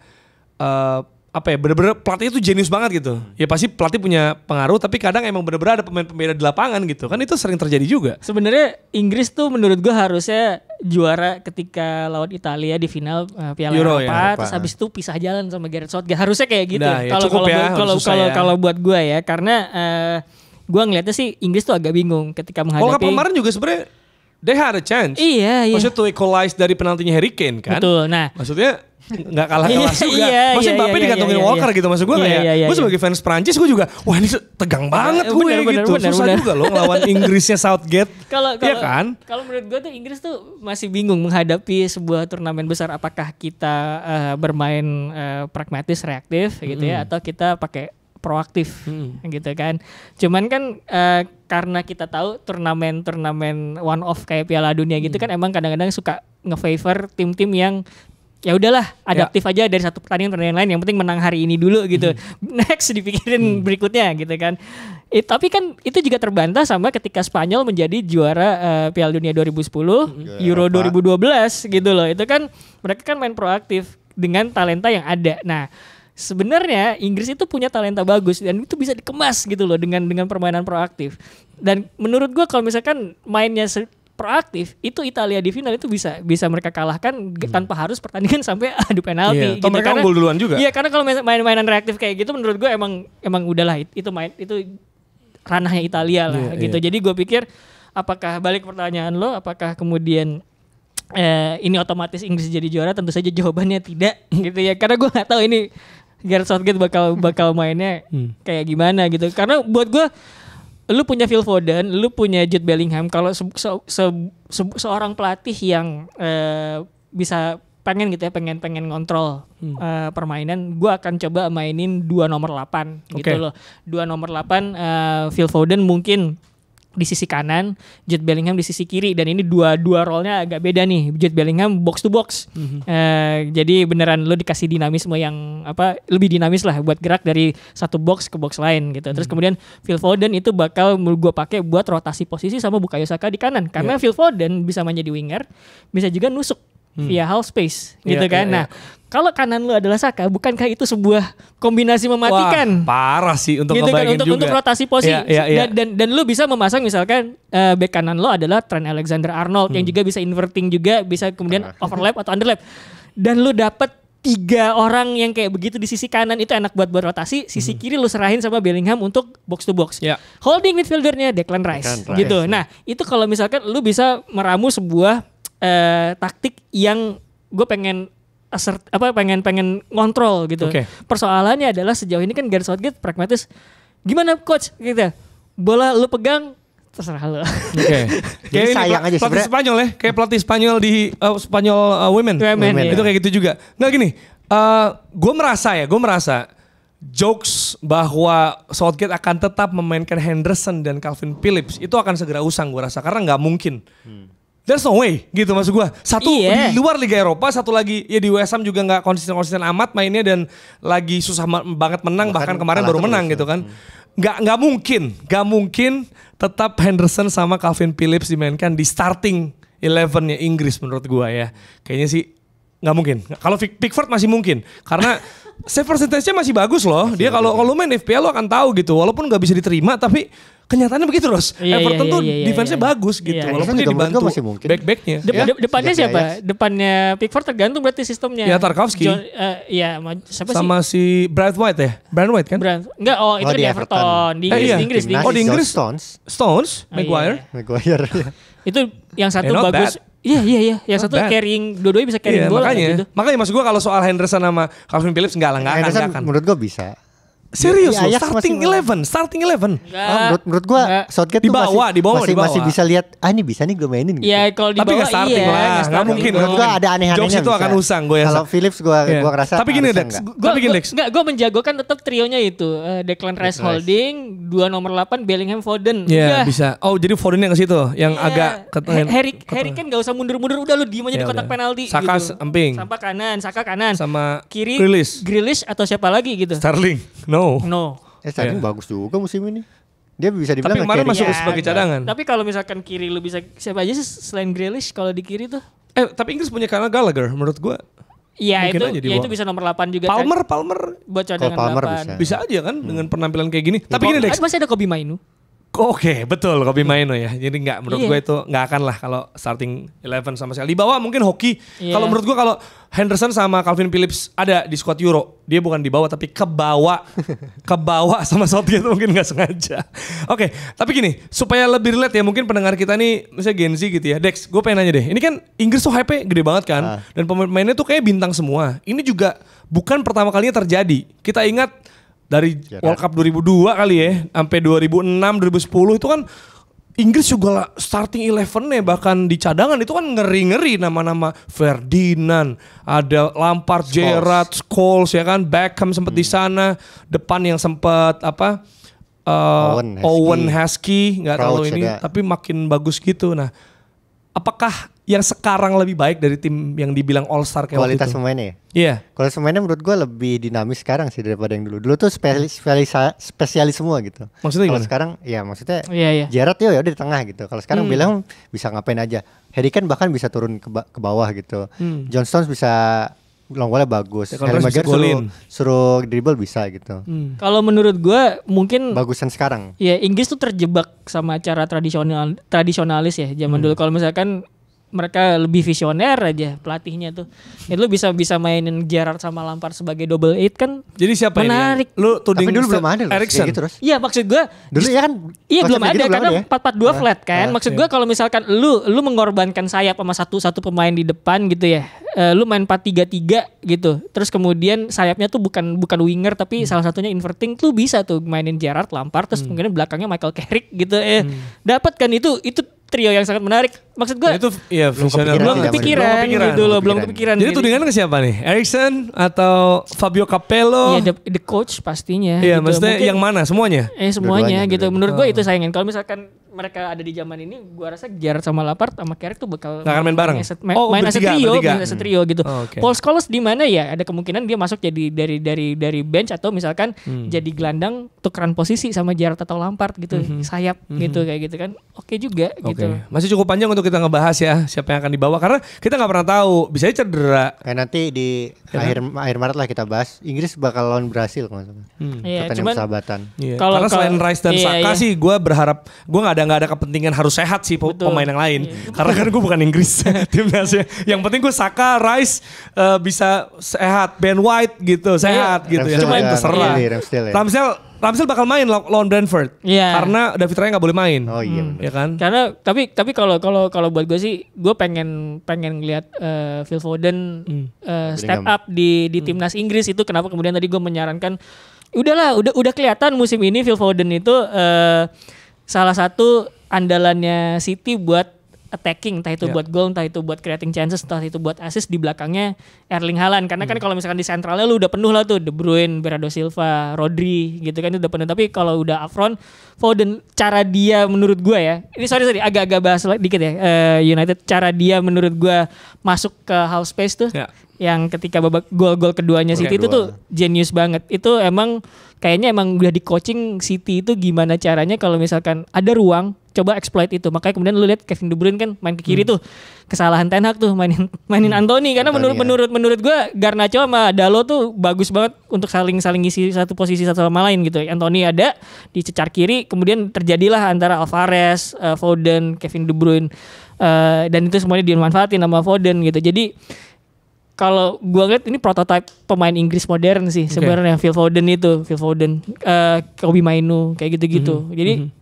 apa ya bener-bener pelatih itu jenius banget gitu. Ya pasti pelatih punya pengaruh tapi kadang emang bener-bener ada pemain-pemain di lapangan gitu. Kan itu sering terjadi juga. Sebenarnya Inggris tuh menurut gua harusnya juara ketika lawan Italia di final Piala Euro Eropa, ya, terus habis itu pisah jalan sama Gareth Southgate. Harusnya kayak gitu. Nah, ya, Kalau cukup ya, kalau susah ya. kalau buat gua ya karena gua ngeliatnya sih Inggris tuh agak bingung ketika Kalau menghadapi kemarin juga sebenarnya they had a chance. Iya. Maksudnya to equalize dari penaltinya Harry Kane kan. Betul. Nah, Maksudnya nggak kalah kelas juga. Iya, Maksudnya iya, Mbappe iya, digantungin iya, Walker iya. gitu. Maksud gue Iya, kayak, iya, iya, gue sebagai fans Prancis gue juga, wah ini tegang banget gue bener, gitu. bener, Susah bener. juga loh ngelawan Inggrisnya Southgate. Iya kan? Kalau menurut gue tuh Inggris tuh masih bingung menghadapi sebuah turnamen besar. Apakah kita bermain pragmatis reaktif gitu ya, atau kita pakai proaktif gitu kan. Cuman kan karena kita tahu turnamen one off kayak Piala Dunia gitu kan emang kadang-kadang suka nge-favor tim-tim yang ya udahlah adaptif aja dari satu pertandingan lain, yang penting menang hari ini dulu gitu. Next dipikirin berikutnya gitu kan. Tapi kan itu juga terbantah sama ketika Spanyol menjadi juara Piala Dunia 2010, Euro 2012 gitu loh. Itu kan mereka kan main proaktif dengan talenta yang ada. Nah, sebenarnya Inggris itu punya talenta bagus dan itu bisa dikemas gitu loh dengan permainan proaktif. Dan menurut gua kalau misalkan mainnya proaktif, itu Italia di final itu bisa mereka kalahkan tanpa harus pertandingan sampai adu penalti. Iya, atau mereka unggul duluan juga. Iya, karena kalau main-mainan reaktif kayak gitu menurut gue emang udahlah itu ranahnya Italia lah gitu. Iya. Jadi gue pikir apakah balik pertanyaan lo, apakah kemudian ini otomatis Inggris jadi juara? Tentu saja jawabannya tidak gitu ya. Karena gue nggak tahu ini Gareth Southgate bakal mainnya kayak gimana gitu. Karena buat gue lu punya Phil Foden, lu punya Jude Bellingham. Kalau seorang pelatih yang bisa pengen gitu ya, pengen ngontrol permainan, gua akan coba mainin 2 nomor 8 gitu Oke. loh. 2 nomor 8 Phil Foden mungkin di sisi kanan, Jude Bellingham di sisi kiri, dan ini dua role-nya agak beda nih. Jude Bellingham box to box. Jadi beneran lo dikasih dinamisme yang lebih dinamis lah buat gerak dari satu box ke box lain gitu. Terus kemudian Phil Foden itu bakal gue pakai buat rotasi posisi sama Bukayo Saka di kanan, karena Phil Foden bisa menjadi winger, bisa juga nusuk via half space gitu kan. Nah, kalau kanan lu adalah Saka, bukankah itu sebuah kombinasi mematikan? Wah, parah sih untuk gitu ngebayangin kan, juga. untuk rotasi posisi. Iya. Dan lu bisa memasang misalkan bek kanan lu adalah Trent Alexander-Arnold yang juga bisa inverting juga, bisa kemudian overlap atau underlap. Dan lu dapat 3 orang yang kayak begitu di sisi kanan, itu enak buat rotasi. Sisi kiri lu serahin sama Bellingham untuk box to box. Holding midfieldernya Declan Rice gitu. Nah, itu kalau misalkan lu bisa meramu sebuah taktik yang gue pengen pengen ngontrol gitu. Persoalannya adalah sejauh ini kan Gareth Southgate pragmatis. Gimana coach gitu? Bola lu pegang terserah lu. Jadi sayang aja pelatih Spanyol ya, kayak pelatih Spanyol di Spanyol women. Itu kayak gitu juga. Nggak gini, gue merasa jokes bahwa Southgate akan tetap memainkan Henderson dan Calvin Phillips itu akan segera usang gue rasa, karena nggak mungkin. There's no way gitu maksud gue. Satu di luar Liga Eropa, satu lagi ya di West Ham juga nggak konsisten amat mainnya dan lagi susah banget menang, bahkan kemarin baru menang gitu kan. Nggak mungkin tetap Henderson sama Calvin Phillips dimainkan di starting 11-nya Inggris menurut gue ya. Kayaknya sih nggak mungkin. Kalau Pickford masih mungkin karena save percentage-nya masih bagus loh. Dia kalau main FPL lo akan tahu gitu. Walaupun nggak bisa diterima tapi kenyataannya begitu Ros. Everton tuh defense-nya bagus gitu. Walaupun dia dibantu back-backnya. Depannya siapa? Depannya Pickford tergantung berarti sistemnya. Ya Tarkowski. Siapa sama si Brad White ya? Brad White kan? Enggak, itu di Everton. Di Inggris. Di Inggris. Stones, Maguire. Itu yang satu bagus. Iya. Yang satu carrying, dua-duanya bisa carrying bola gitu. Makanya maksud gue kalau soal Henderson sama Calvin Phillips enggak akan. Menurut gue bisa. Serius loh, starting 11. Menurut gua Southgate tuh masih bisa lihat ini bisa nih gue mainin gitu. Iya, kalau di bawah gak starting lah, nggak mungkin. Menurut gua ada aneh-anehnya. Jokes itu akan usang gue ya. Kalau Phillips gua ngerasa. Tapi gini Dex, gue menjagokan tetap trionya itu Declan Rice Holding, 2 nomor 8 Bellingham Foden. Iya bisa. Oh jadi Foden yang ke situ, yang agak Harry Kane nggak usah mundur-mundur, udah lu diem aja di kotak penalti. Saka samping. Saka kanan. Sama kiri Grealish atau siapa lagi gitu. Sterling. No. Sterling bagus juga musim ini. Dia bisa dibilang tapi kemarin masuk sebagai cadangan. Tapi kalau misalkan kiri lu bisa siapa aja sih selain Grealish kalau di kiri tuh? Tapi Inggris punya karena Gallagher menurut gua. Iya itu bisa nomor 8 juga. Palmer buat cadangan 8. Bisa aja kan dengan penampilan kayak gini. Tapi gini Dex. Masih ada Kobe Mainu. Oke, betul Kobe Maino ya. Jadi menurut gue itu nggak akan lah kalau starting 11 sama sekali. Di bawah mungkin hoki. Kalau menurut gue kalau Henderson sama Calvin Phillips ada di squad Euro, dia bukan di bawah tapi ke bawah sama Southgate mungkin nggak sengaja. Oke, tapi gini supaya lebih relate ya mungkin pendengar kita nih misalnya Gen Z gitu ya. Dex, gue pengen nanya deh. Ini kan Inggris tuh hype-nya gede banget kan, dan pemain-pemainnya tuh kayak bintang semua. Ini juga bukan pertama kalinya terjadi. Kita ingat dari World Cup 2002 kali ya, sampai 2006, 2010 itu kan Inggris juga starting 11-nya bahkan di cadangan itu kan ngeri-ngeri nama-nama Ferdinand, ada Lampard, Gerrard, Scholes ya kan, Beckham sempat di sana, depan yang sempat Owen Heskey nggak terlalu ini, tapi makin bagus gitu. Nah, apakah yang sekarang lebih baik dari tim yang dibilang All Star kayak waktu itu? Kualitas pemainnya ya? Iya. Kualitas pemainnya menurut gue lebih dinamis sekarang sih daripada yang dulu. Dulu tuh spesialis semua gitu. Maksudnya gimana? Kalau sekarang ya maksudnya Iya. Gerrard ya udah di tengah gitu. Kalau sekarang bilang bisa ngapain aja. Harry Kane bahkan bisa turun ke bawah gitu. John Stones bisa long ballnya bagus. Harry Maguire suruh dribble bisa gitu. Kalau menurut gue mungkin bagusan sekarang. Ya Inggris tuh terjebak sama cara tradisionalis ya zaman dulu. Kalau misalkan mereka lebih visioner aja pelatihnya tuh. Itu bisa mainin Gerrard sama Lampard sebagai double eight kan. Jadi siapa menarik. Ini? Lu tuding tapi dulu belum ada Erikson. Gitu terus. Iya maksud gue. Dulu ya kan. Iya belum ada karena 4-4-2 flat kan. Maksud gue kalau misalkan lu mengorbankan sayap sama satu pemain di depan gitu ya. Lu main 4-3-3 gitu. Terus kemudian sayapnya tuh bukan winger tapi salah satunya inverting tuh bisa tuh mainin Gerrard, Lampard terus kemudian belakangnya Michael Carrick gitu dapat kan itu trio yang sangat menarik. Maksud gue itu ya belum kepikiran gitu loh, belum kepikiran. Jadi tudingan ke siapa nih? Erikson atau Fabio Capello? Iya, the coach pastinya. Iya, gitu. maksudnya yang mana? Semuanya? Semuanya gitu. Menurut gue itu sayangin. Kalau misalkan mereka ada di zaman ini, gua rasa Gerrard sama Lampard sama Carrick tuh bakal nggak akan main bareng. Main as a trio gitu. Oh, okay. Paul Scholes di mana ya? Ada kemungkinan dia masuk jadi dari bench atau misalkan jadi gelandang tukeran posisi sama Gerrard atau Lampard gitu, sayap gitu kayak gitu kan. Oke juga gitu. Masih cukup panjang untuk kita ngebahas ya siapa yang akan dibawa karena kita nggak pernah tahu, bisa cedera. Kayak nanti di akhir Maret lah kita bahas. Inggris bakal lawan Brasil kalau nggak salah. Iya, Pertandingan persahabatan. Iya. Karena selain Rice dan Saka sih gue berharap gue nggak ada kepentingan harus sehat sih pemain yang lain. Karena kan gue bukan Inggris timnasnya. Yang penting gue Saka, Rice bisa sehat, Ben White gitu sehat gitu ya. Cuma terserah. Ramsdale bakal main lawan Brentford. Karena David Raya nggak boleh main. Oh iya benar. Ya kan? Karena tapi kalau buat gue sih, gue pengen ngelihat Phil Foden step up di timnas Inggris. Itu kenapa kemudian tadi gue menyarankan udah kelihatan musim ini Phil Foden itu salah satu andalannya City buat attacking, entah itu buat gol, entah itu buat creating chances, entah itu buat assist di belakangnya Erling Haaland. Karena kan kalau misalkan di sentralnya lu udah penuh lah tuh, De Bruyne, Bernardo Silva, Rodri gitu kan, itu udah penuh. Tapi kalau udah up front, Foden cara dia menurut gue ya, ini sorry agak bahas dikit ya, United cara dia menurut gue masuk ke half space tuh, yang ketika babak gol keduanya City itu tuh genius banget. Itu emang kayaknya udah di coaching City itu gimana caranya kalau misalkan ada ruang coba exploit itu. Makanya kemudian lu lihat Kevin De Bruyne kan main ke kiri tuh. Kesalahan Ten Hag tuh mainin Anthony karena menurut gua Garnacho sama Dalot tuh bagus banget untuk saling ngisi satu posisi satu sama lain gitu. Anthony ada dicecar kiri, kemudian terjadilah antara Alvarez, Foden, Kevin De Bruyne, dan itu semuanya dimanfaatin sama Foden gitu. Jadi kalau gue lihat ini prototipe pemain Inggris modern sih sebenarnya. Phil Foden, Kobbie Mainoo kayak gitu-gitu. Jadi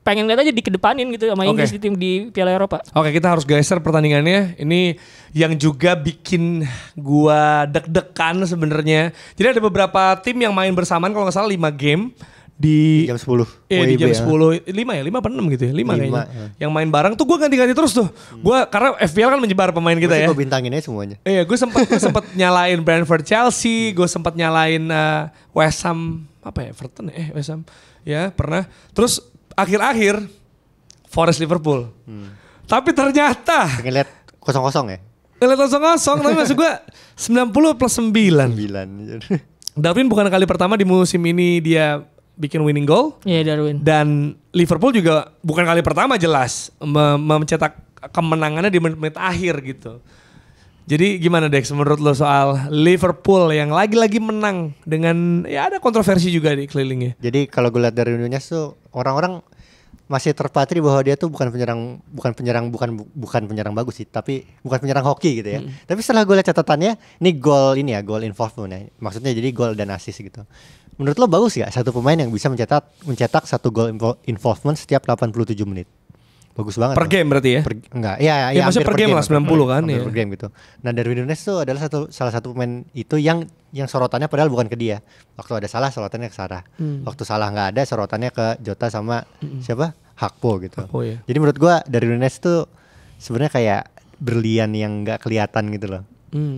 pengen lihat aja dikedepanin gitu sama Inggris di tim di Piala Eropa. Oke, kita harus geser pertandingannya. Ini yang juga bikin gua deg-degan sebenarnya. Jadi ada beberapa tim yang main bersamaan kalau nggak salah 5 game di jam 10. Di jam 10. 5 apa 6 gitu ya? 5 kayaknya. Yang main bareng tuh gue ganti-ganti terus tuh. Gua karena FPL kan menyebar pemain kita ya. Gue bintangin aja semuanya. Iya, gue sempat nyalain Brentford Chelsea, gue sempat nyalain West Ham Everton West Ham. Ya, pernah. Terus akhir-akhir Forest Liverpool. Tapi ternyata pengen lihat 0-0 ya. Lihat 0-0 tapi maksud gue 90 plus 9. Darwin bukan kali pertama di musim ini dia bikin winning goal. Iya, Darwin. Dan Liverpool juga bukan kali pertama jelas mencetak kemenangannya di menit akhir gitu. Jadi gimana Dex menurut lo soal Liverpool yang lagi-lagi menang dengan ya ada kontroversi juga di kelilingnya. Jadi kalau gue lihat dari Nunez tuh orang-orang masih terpatri bahwa dia tuh bukan penyerang bagus sih, tapi bukan penyerang hoki gitu ya. Tapi setelah gue lihat catatannya, ini gol involvement ya. Maksudnya jadi gol dan assist gitu. Menurut lo bagus gak satu pemain yang bisa mencetak satu gol involvement setiap 87 menit? Bagus banget. Per game berarti ya? Enggak, ya maksudnya per game lah 90 kan ya. Per game gitu. Nah, Darwin Nunez tuh adalah salah satu pemain itu yang sorotannya padahal bukan ke dia. Waktu ada salah sorotannya ke Sarah. Waktu salah nggak ada sorotannya ke Jota sama siapa? Hakpo gitu. Ya. Jadi menurut gua Darwin Nunez tuh sebenarnya kayak berlian yang nggak kelihatan gitu loh.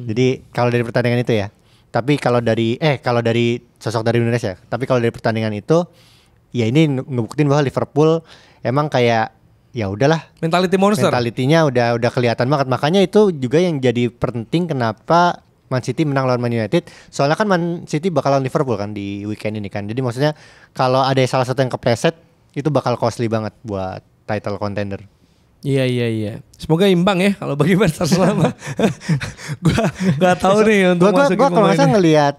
Jadi kalau dari pertandingan itu ya. Tapi kalau dari sosok Darwin Nunez ya. Tapi kalau dari pertandingan itu ya ini ngebuktiin bahwa Liverpool emang kayak ya udahlah, mentality monster. Mentalitinya udah kelihatan banget. Makanya itu juga yang jadi penting kenapa Man City menang lawan Man United. Soalnya kan Man City bakal lawan Liverpool kan di weekend ini kan. Jadi maksudnya kalau ada salah satu yang kepleset itu bakal costly banget buat title contender. Iya. Semoga imbang ya kalau bagi Barca selama. Gua enggak tahu nih untuk masukin gua kalau masa ngelihat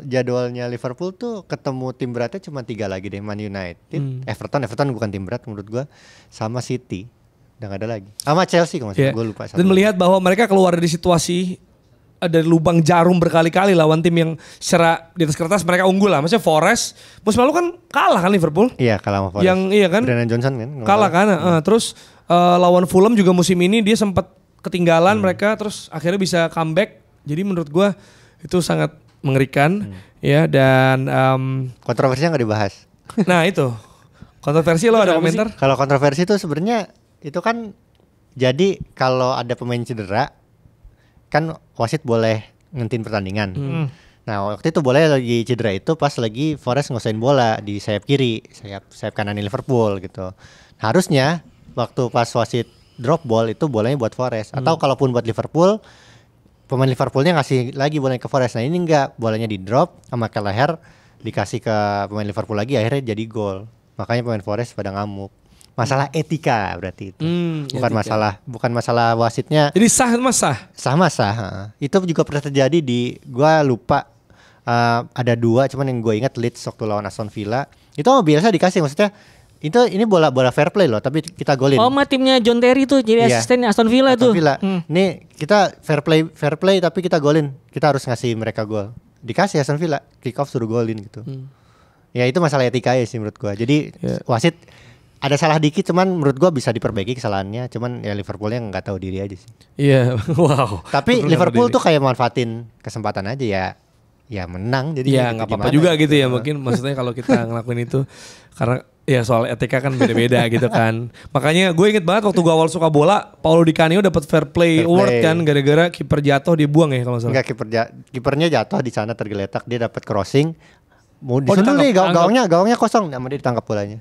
jadwalnya Liverpool tuh ketemu tim beratnya cuma 3 lagi deh, Man United, Everton bukan tim berat menurut gua, sama City. Udah gak ada lagi. Sama Chelsea kalau gue lupa. Dan melihat bahwa mereka keluar dari situasi ada lubang jarum berkali-kali lawan tim yang secara di atas kertas mereka unggul lah. Maksudnya Forest musim lalu kan kalah kan Liverpool. Iya, kalah sama Forest. Yang iya kan? Brennan Johnson kan. Kalah kan. Terus lawan Fulham juga musim ini dia sempat ketinggalan mereka terus akhirnya bisa comeback. Jadi menurut gua itu sangat mengerikan ya dan kontroversinya nggak dibahas. Nah itu kontroversi lo ada komentar? Kalau kontroversi itu sebenarnya itu kan jadi kalau ada pemain cedera kan wasit boleh ngentin pertandingan. Nah waktu itu Bola lagi cedera itu pas lagi Forest ngusain bola di sayap kiri, sayap kanan Liverpool gitu. Harusnya waktu pas wasit drop ball itu bolanya buat Forest atau kalaupun buat Liverpool, pemain Liverpoolnya ngasih lagi bolanya ke Forest. Nah ini enggak, bolanya di drop sama Kelleher dikasih ke pemain Liverpool lagi, akhirnya jadi gol. Makanya pemain Forest pada ngamuk. Masalah etika berarti itu. Bukan masalah wasitnya. Jadi sah. Sah. Itu juga pernah terjadi di, gua lupa ada 2 cuman yang gue ingat Leeds waktu lawan Aston Villa. Itu biasa dikasih, maksudnya ini bola fair play loh, tapi kita golin. Oh, sama timnya John Terry tuh jadi asistennya Aston Villa tuh. Nih kita fair play tapi kita golin. Kita harus ngasih mereka gol. Dikasih Aston Villa, kick off suruh golin gitu. Ya itu masalah etika ya sih menurut gua. Jadi wasit ada salah dikit, cuman menurut gua bisa diperbaiki kesalahannya. Cuman ya Liverpoolnya nggak tahu diri aja sih. Iya, wow. Tapi Liverpool tuh kayak manfaatin kesempatan aja ya menang. Jadi ya nggak apa-apa juga gitu ya. Mungkin maksudnya kalau kita ngelakuin itu karena ya soal etika kan beda-beda gitu kan. Makanya gue inget banget waktu gue awal suka bola, Paulo Di Canio dapat fair play award kan gara-gara kiper jatuh dia buang ya kalau nggak salah. Enggak, kipernya jatuh di sana tergeletak, dia dapat crossing. Mau disundul nih gawangnya kosong, sama dia ditangkap bolanya.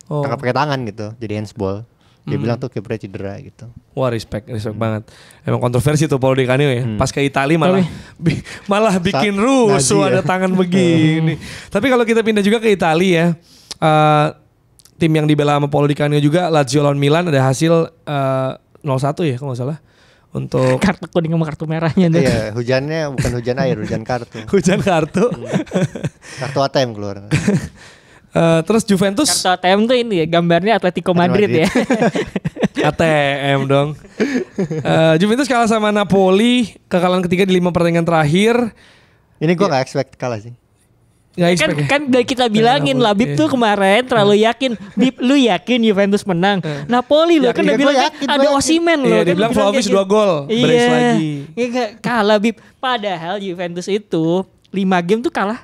Tangkap pakai tangan gitu, jadi handsball. Dia bilang tuh kipernya cedera gitu. Wah respect banget. Emang kontroversi tuh Paulo Di Canio ya. Pas ke Italia malah bikin rusuh ada tangan begini. Tapi kalau kita pindah juga ke Italia ya. Tim yang dibela sama Paulo Di Canio juga, Lazio lawan Milan ada hasil 0-1 ya kalau nggak salah. Untuk kartu kuning sama kartu merahnya tuh. Iya, hujannya bukan hujan air, hujan kartu. Hujan kartu. Kartu ATM keluar. Terus Juventus kartu ATM tuh ini ya gambarnya Atletico Madrid ya. ATM dong. Juventus kalah sama Napoli, kekalahan ketiga di 5 pertandingan terakhir. Ini gue gak expect kalah sih. Kan udah kita bilangin lah Bib tuh kemarin terlalu yakin. Bib lu yakin Juventus menang. Napoli lu kan udah bilang ada Osimhen loh. Iya dia bilang Vlahovic 2 gol. Brace lagi. Iya kalah Bib. Padahal Juventus itu 5 game tuh kalah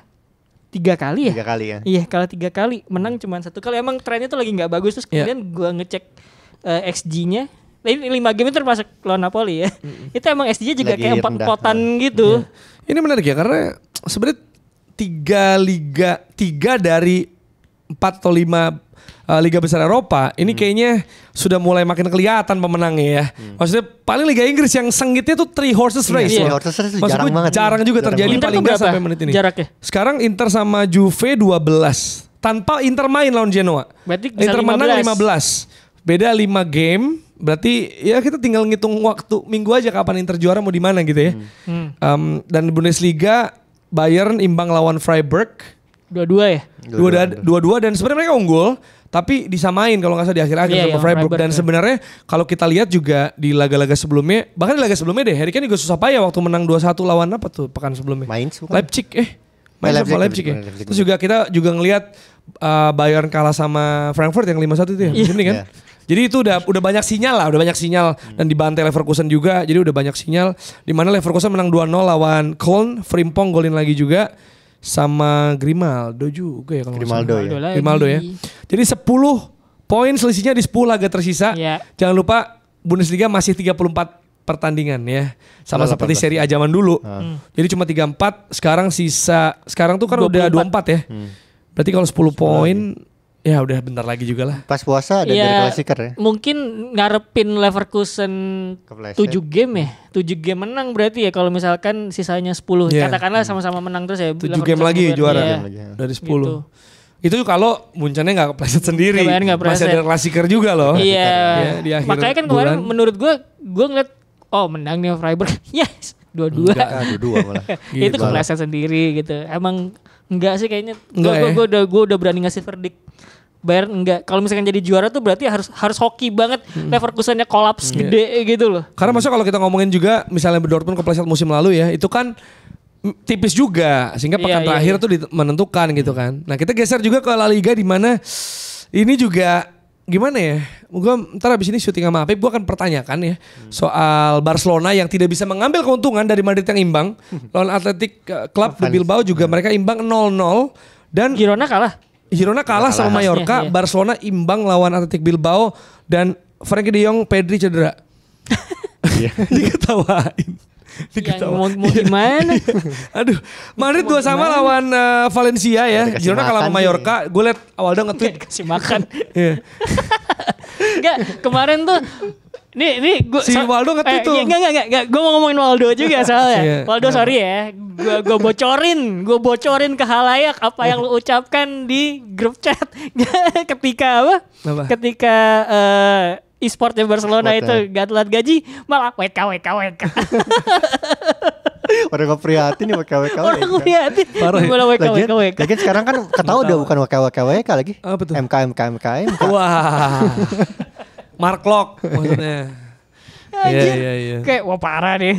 3 kali ya? 3 kali ya. Iya kalah 3 kali. Menang cuma 1 kali. Emang trennya tuh lagi gak bagus. Terus kemudian gue ngecek XG-nya. Ini 5 game itu termasuk lawan Napoli ya. Itu emang XG-nya juga lagi kayak 4-4-an gitu. Ini menarik ya karena sebenarnya 3 dari 4 atau 5 liga besar Eropa ini kayaknya sudah mulai makin kelihatan pemenangnya ya. Maksudnya paling Liga Inggris yang sengitnya tuh 3 horses race. Iya, horses race jarang banget. Jarang juga terjadi paling nggak sampai menit ini. Jaraknya? Sekarang Inter sama Juve 12 tanpa Inter main lawan Genoa. Berarti bisa Inter menang 15. Beda 5 game. Berarti ya kita tinggal ngitung waktu minggu aja kapan Inter juara mau di mana gitu ya. Dan Bundesliga Bayern imbang lawan Freiburg 2-2 ya? 2-2 dan sebenarnya mereka unggul tapi disamain kalau nggak salah di akhir-akhir sama Freiburg dan sebenarnya kalau kita lihat juga di laga-laga sebelumnya, bahkan di laga sebelumnya deh Harry Kane juga susah payah waktu menang 2-1 lawan apa tuh pekan sebelumnya? Leipzig Leipzig ya. Terus juga kita juga ngelihat Bayern kalah sama Frankfurt yang 5-1 itu ya musim ini kan. Jadi itu udah banyak sinyal dan dibantai Leverkusen juga. Jadi udah banyak sinyal di mana Leverkusen menang 2-0 lawan Köln, Frimpong golin lagi juga sama Grimaldo juga ya kalau Grimaldo ya. Jadi 10 poin selisihnya di 10 laga tersisa. Jangan lupa Bundesliga masih 34 pertandingan ya. Sama seperti Serie A zaman dulu. Jadi cuma 34, sekarang tuh kan 24. Udah 24 ya. Berarti kalau 10 poin ya udah bentar lagi juga lah. Pas puasa ada dari klasiker ya. Mungkin ngarepin Leverkusen 7 game ya. 7 game menang berarti ya kalau misalkan sisanya 10. Katakanlah sama-sama menang terus ya. 7 game lagi juara dari 10. Gitu. Itu kalau Muncannya gak kepleset sendiri. Masih ada klasiker juga loh. Iya. Di akhir makanya kan kemarin menurut gue ngeliat Menang nih Freiburg. Yes, 2-2. 2-2 malah. Itu kepleset sendiri gitu. Emang enggak sih kayaknya. Gue udah berani ngasih verdict. Bayern enggak. Kalau misalkan jadi juara tuh berarti harus hoki banget. Leverkusennya kolaps gede gitu loh. Karena maksudnya kalau kita ngomongin juga misalnya Dortmund kepleset musim lalu ya, itu kan tipis juga sehingga pekan terakhir tuh menentukan gitu kan. Nah, kita geser juga ke La Liga di mana ini juga gimana ya? Gue ntar abis ini syuting sama Apip, gue akan pertanyakan ya soal Barcelona yang tidak bisa mengambil keuntungan dari Madrid yang imbang lawan Athletic Club de Bilbao juga mereka imbang 0-0 dan Girona kalah sama Mallorca. Barcelona imbang lawan Athletic Bilbao dan Frenkie de Jong, Pedri cedera. Diketawain. Yang mau gimana? Aduh, Madrid 2-2 lawan Valencia ya. Dikasih Girona kalah makan sama Mallorca. Gue liat Waldo nge-tweet. Kasih makan. Iya. Enggak, kemarin tuh Nih gue Si Waldo nge-tweet tuh. Enggak. Gue mau ngomongin Waldo juga soalnya. Iya. Waldo sorry ya. Gue bocorin ke halayak apa yang lu ucapkan di grup chat ketika apa? Apa? Ketika e-sportnya Barcelona itu gak telat gaji, malah WK. Orang gak prihatin nih WK. Orang liatin. Parah ya? Malah WK. Lagian sekarang kan ketahu udah bukan WK lagi. Apa tuh? MK. Wah. Mark Lock maksudnya. Iya. Kayak wah parah deh.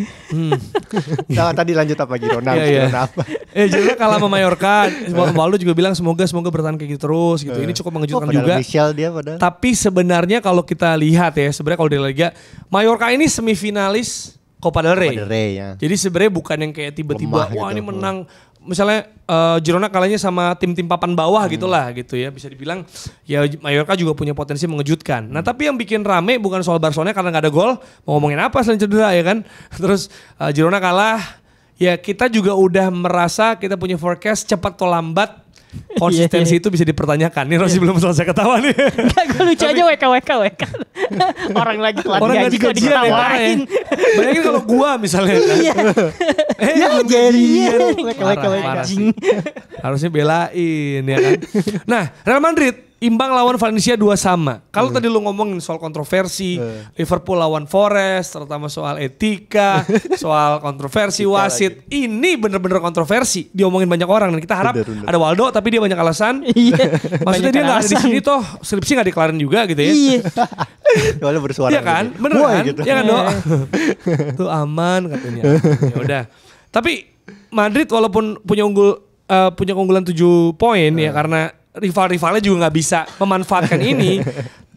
Nah, tadi lanjut apa Girona? Iya. Girona apa? Girona kalah sama Mallorca. Waldo juga bilang semoga bertahan kayak gitu terus gitu. Ini cukup mengejutkan juga. Michel dia padahal. Tapi sebenarnya kalau kita lihat ya, sebenarnya kalau di Liga Mallorca ini semifinalis Copa del Rey. Ya. Jadi sebenarnya bukan yang kayak tiba-tiba Lemah wah gitu. ini menang. Misalnya Girona kalahnya sama tim-tim papan bawah gitulah gitu ya. Bisa dibilang ya Mallorca juga punya potensi mengejutkan. Nah tapi yang bikin rame bukan soal Barcelona karena gak ada gol. Mau ngomongin apa selain cedera ya kan. Terus Girona kalah. Ya kita juga udah merasa kita punya forecast cepat atau lambat. Konsistensi itu bisa dipertanyakan. Nih Rossi belum selesai ketawa nih. Enggak, gue lucu aja WK. Orang lagi telat gaji kok gajian ya, parah ya. diketawain. Bayangin kalau gua misalnya. Iya. Belum Jadian gajian. Parah sih. Harusnya belain ya kan. Nah Real Madrid imbang lawan Valencia 2-2. Kalau tadi lu ngomongin soal kontroversi, Liverpool lawan Forest, terutama soal etika, soal kontroversi wasit, ini bener-bener kontroversi. Diomongin banyak orang dan kita harap Bener. ada Waldo tapi dia banyak alasan. Iya. Maksudnya dia nggak ada di sini toh skripsi nggak dikelarin juga gitu ya. Iya. Walau bersuara. Iya kan? gitu. Bener Woi, kan? gitu. Iya kan Dok? Tuh aman katanya. Ya udah. Tapi Madrid walaupun punya keunggulan 7 poin ya karena rival-rivalnya juga nggak bisa memanfaatkan ini.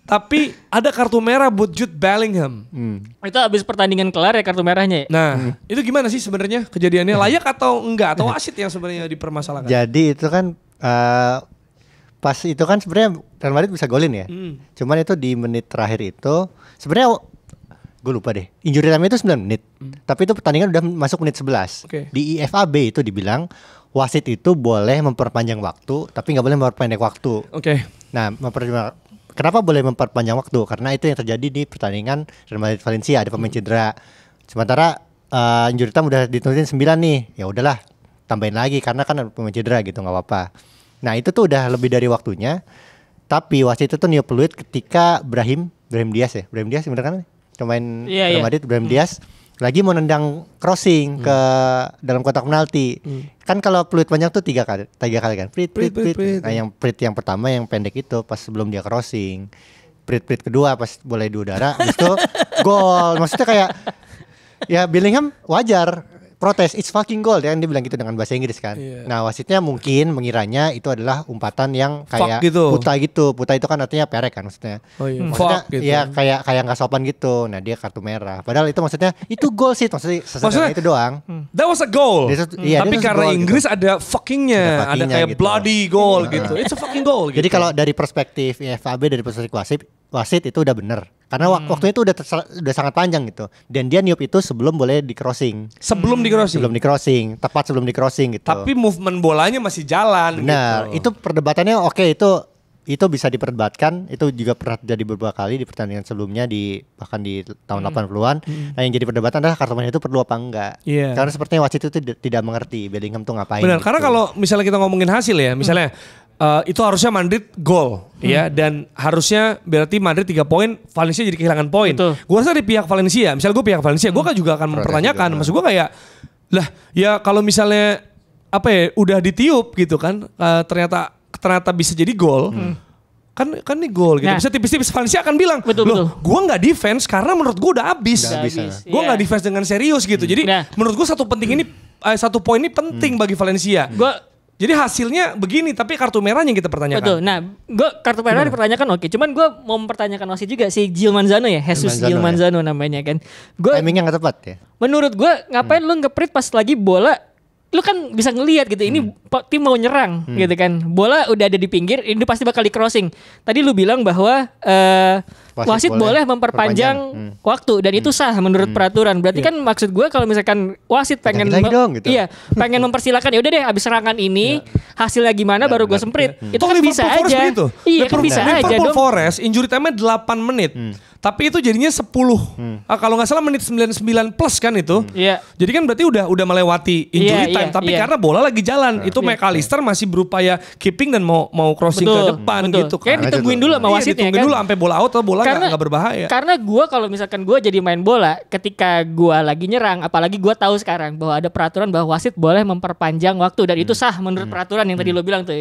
Tapi ada kartu merah buat Jude Bellingham. Itu abis pertandingan kelar ya kartu merahnya ya? Nah, itu gimana sih sebenarnya kejadiannya? Layak atau enggak? Atau wasit yang sebenarnya dipermasalahkan? Jadi itu kan pas itu kan sebenarnya Real Madrid bisa golin ya. Cuman itu di menit terakhir itu sebenarnya gue lupa deh. Injury time itu 9 menit. Tapi itu pertandingan udah masuk menit 11. Oke. Di IFAB itu dibilang wasit itu boleh memperpanjang waktu tapi nggak boleh memperpendek waktu. Oke. Nah, kenapa boleh memperpanjang waktu? Karena itu yang terjadi di pertandingan Real Madrid Valencia, ada pemain cedera. Sementara injury time udah diturunin 9 nih. Ya udahlah, tambahin lagi karena kan ada pemain cedera gitu, nggak apa-apa. Nah, itu tuh udah lebih dari waktunya. Tapi wasit itu tuh niup peluit ketika Brahim Diaz ya. Brahim Diaz bener kan? Pemain Real Madrid Brahim Diaz lagi mau nendang crossing ke dalam kotak penalti. Kan kalau peluit panjang tuh 3 kali kan. Prit. Nah, yang prit yang pertama yang pendek itu pas sebelum dia crossing. Prit kedua pas boleh di udara, habis itu gol. Maksudnya kayak ya Bellingham wajar protes, it's fucking goal ya, dia bilang gitu dengan bahasa Inggris kan. Nah wasitnya mungkin mengiranya itu adalah umpatan yang kayak gitu. Puta itu kan artinya perek kan maksudnya. Maksudnya gitu. ya kayak nggak sopan gitu. Nah dia kartu merah. Padahal itu maksudnya itu gol sih, maksudnya itu doang. That was a goal. Tapi karena Inggris gitu. Ada fuckingnya, ada kayak gitu. Bloody goal gitu. It's a fucking goal. Jadi kalau dari perspektif IFAB, dari perspektif wasit itu udah bener. Karena waktunya itu udah sangat panjang gitu. Dan dia niup itu sebelum boleh di crossing. Sebelum di crossing. Tepat sebelum di crossing gitu. Tapi movement bolanya masih jalan. Benar. Gitu. Itu perdebatannya oke, itu bisa diperdebatkan. Itu juga pernah terjadi beberapa kali di pertandingan sebelumnya bahkan di tahun 80-an. Nah, yang jadi perdebatan adalah kartu merah itu perlu apa enggak. Karena sepertinya wasit itu tidak mengerti Bellingham tuh ngapain. Benar, gitu. karena kalau misalnya kita ngomongin hasil ya, misalnya itu harusnya Madrid gol ya, dan harusnya berarti Madrid 3 poin, Valencia jadi kehilangan poin. Gue rasa di pihak Valencia, misalnya gue pihak Valencia, gue kan juga akan mempertanyakan. Maksud gue kayak lah ya kalau misalnya udah ditiup gitu kan, ternyata bisa jadi gol. Kan nih gol gitu. Bisa tipis-tipis Valencia akan bilang, loh gue nggak defense karena menurut gue udah habis. Gue nggak defense dengan serius gitu. Jadi menurut gue satu poin ini penting bagi Valencia. Jadi hasilnya begini, tapi kartu merahnya yang kita pertanyakan. Betul. Nah, gue kartu merah dipertanyakan oke. Cuman gue mau mempertanyakan wasit juga si Gil Manzano ya, Jesus Gil Manzano namanya kan. Timingnya nggak tepat ya. Menurut gue ngapain lu ngeprit pas lagi bola lu kan bisa ngelihat gitu ini tim mau nyerang gitu kan. Bola udah ada di pinggir, ini pasti bakal di crossing. Tadi lu bilang bahwa wasit boleh memperpanjang waktu dan itu sah menurut peraturan. Berarti kan maksud gue kalau misalkan wasit pengen gitu. iya, pengen mempersilakan ya udah deh abis serangan ini hasilnya gimana baru gue semprit. Itu kan bisa aja. Iya kan bisa aja Liverpool dong. Forest injury time-nya 8 menit. Tapi itu jadinya 10. Kalau nggak salah menit 99 plus kan itu. Iya. Jadi kan berarti udah melewati injury time. Tapi karena bola lagi jalan, itu McAllister masih berupaya keeping dan mau crossing ke depan gitu kan. Kayak ditungguin dulu sama wasitnya ditungguin kan. dulu sampai bola out atau bola nggak berbahaya. Karena gue kalau misalkan gue jadi main bola, ketika gue lagi nyerang, apalagi gue tahu sekarang bahwa ada peraturan bahwa wasit boleh memperpanjang waktu dan itu sah menurut peraturan yang tadi lo bilang tuh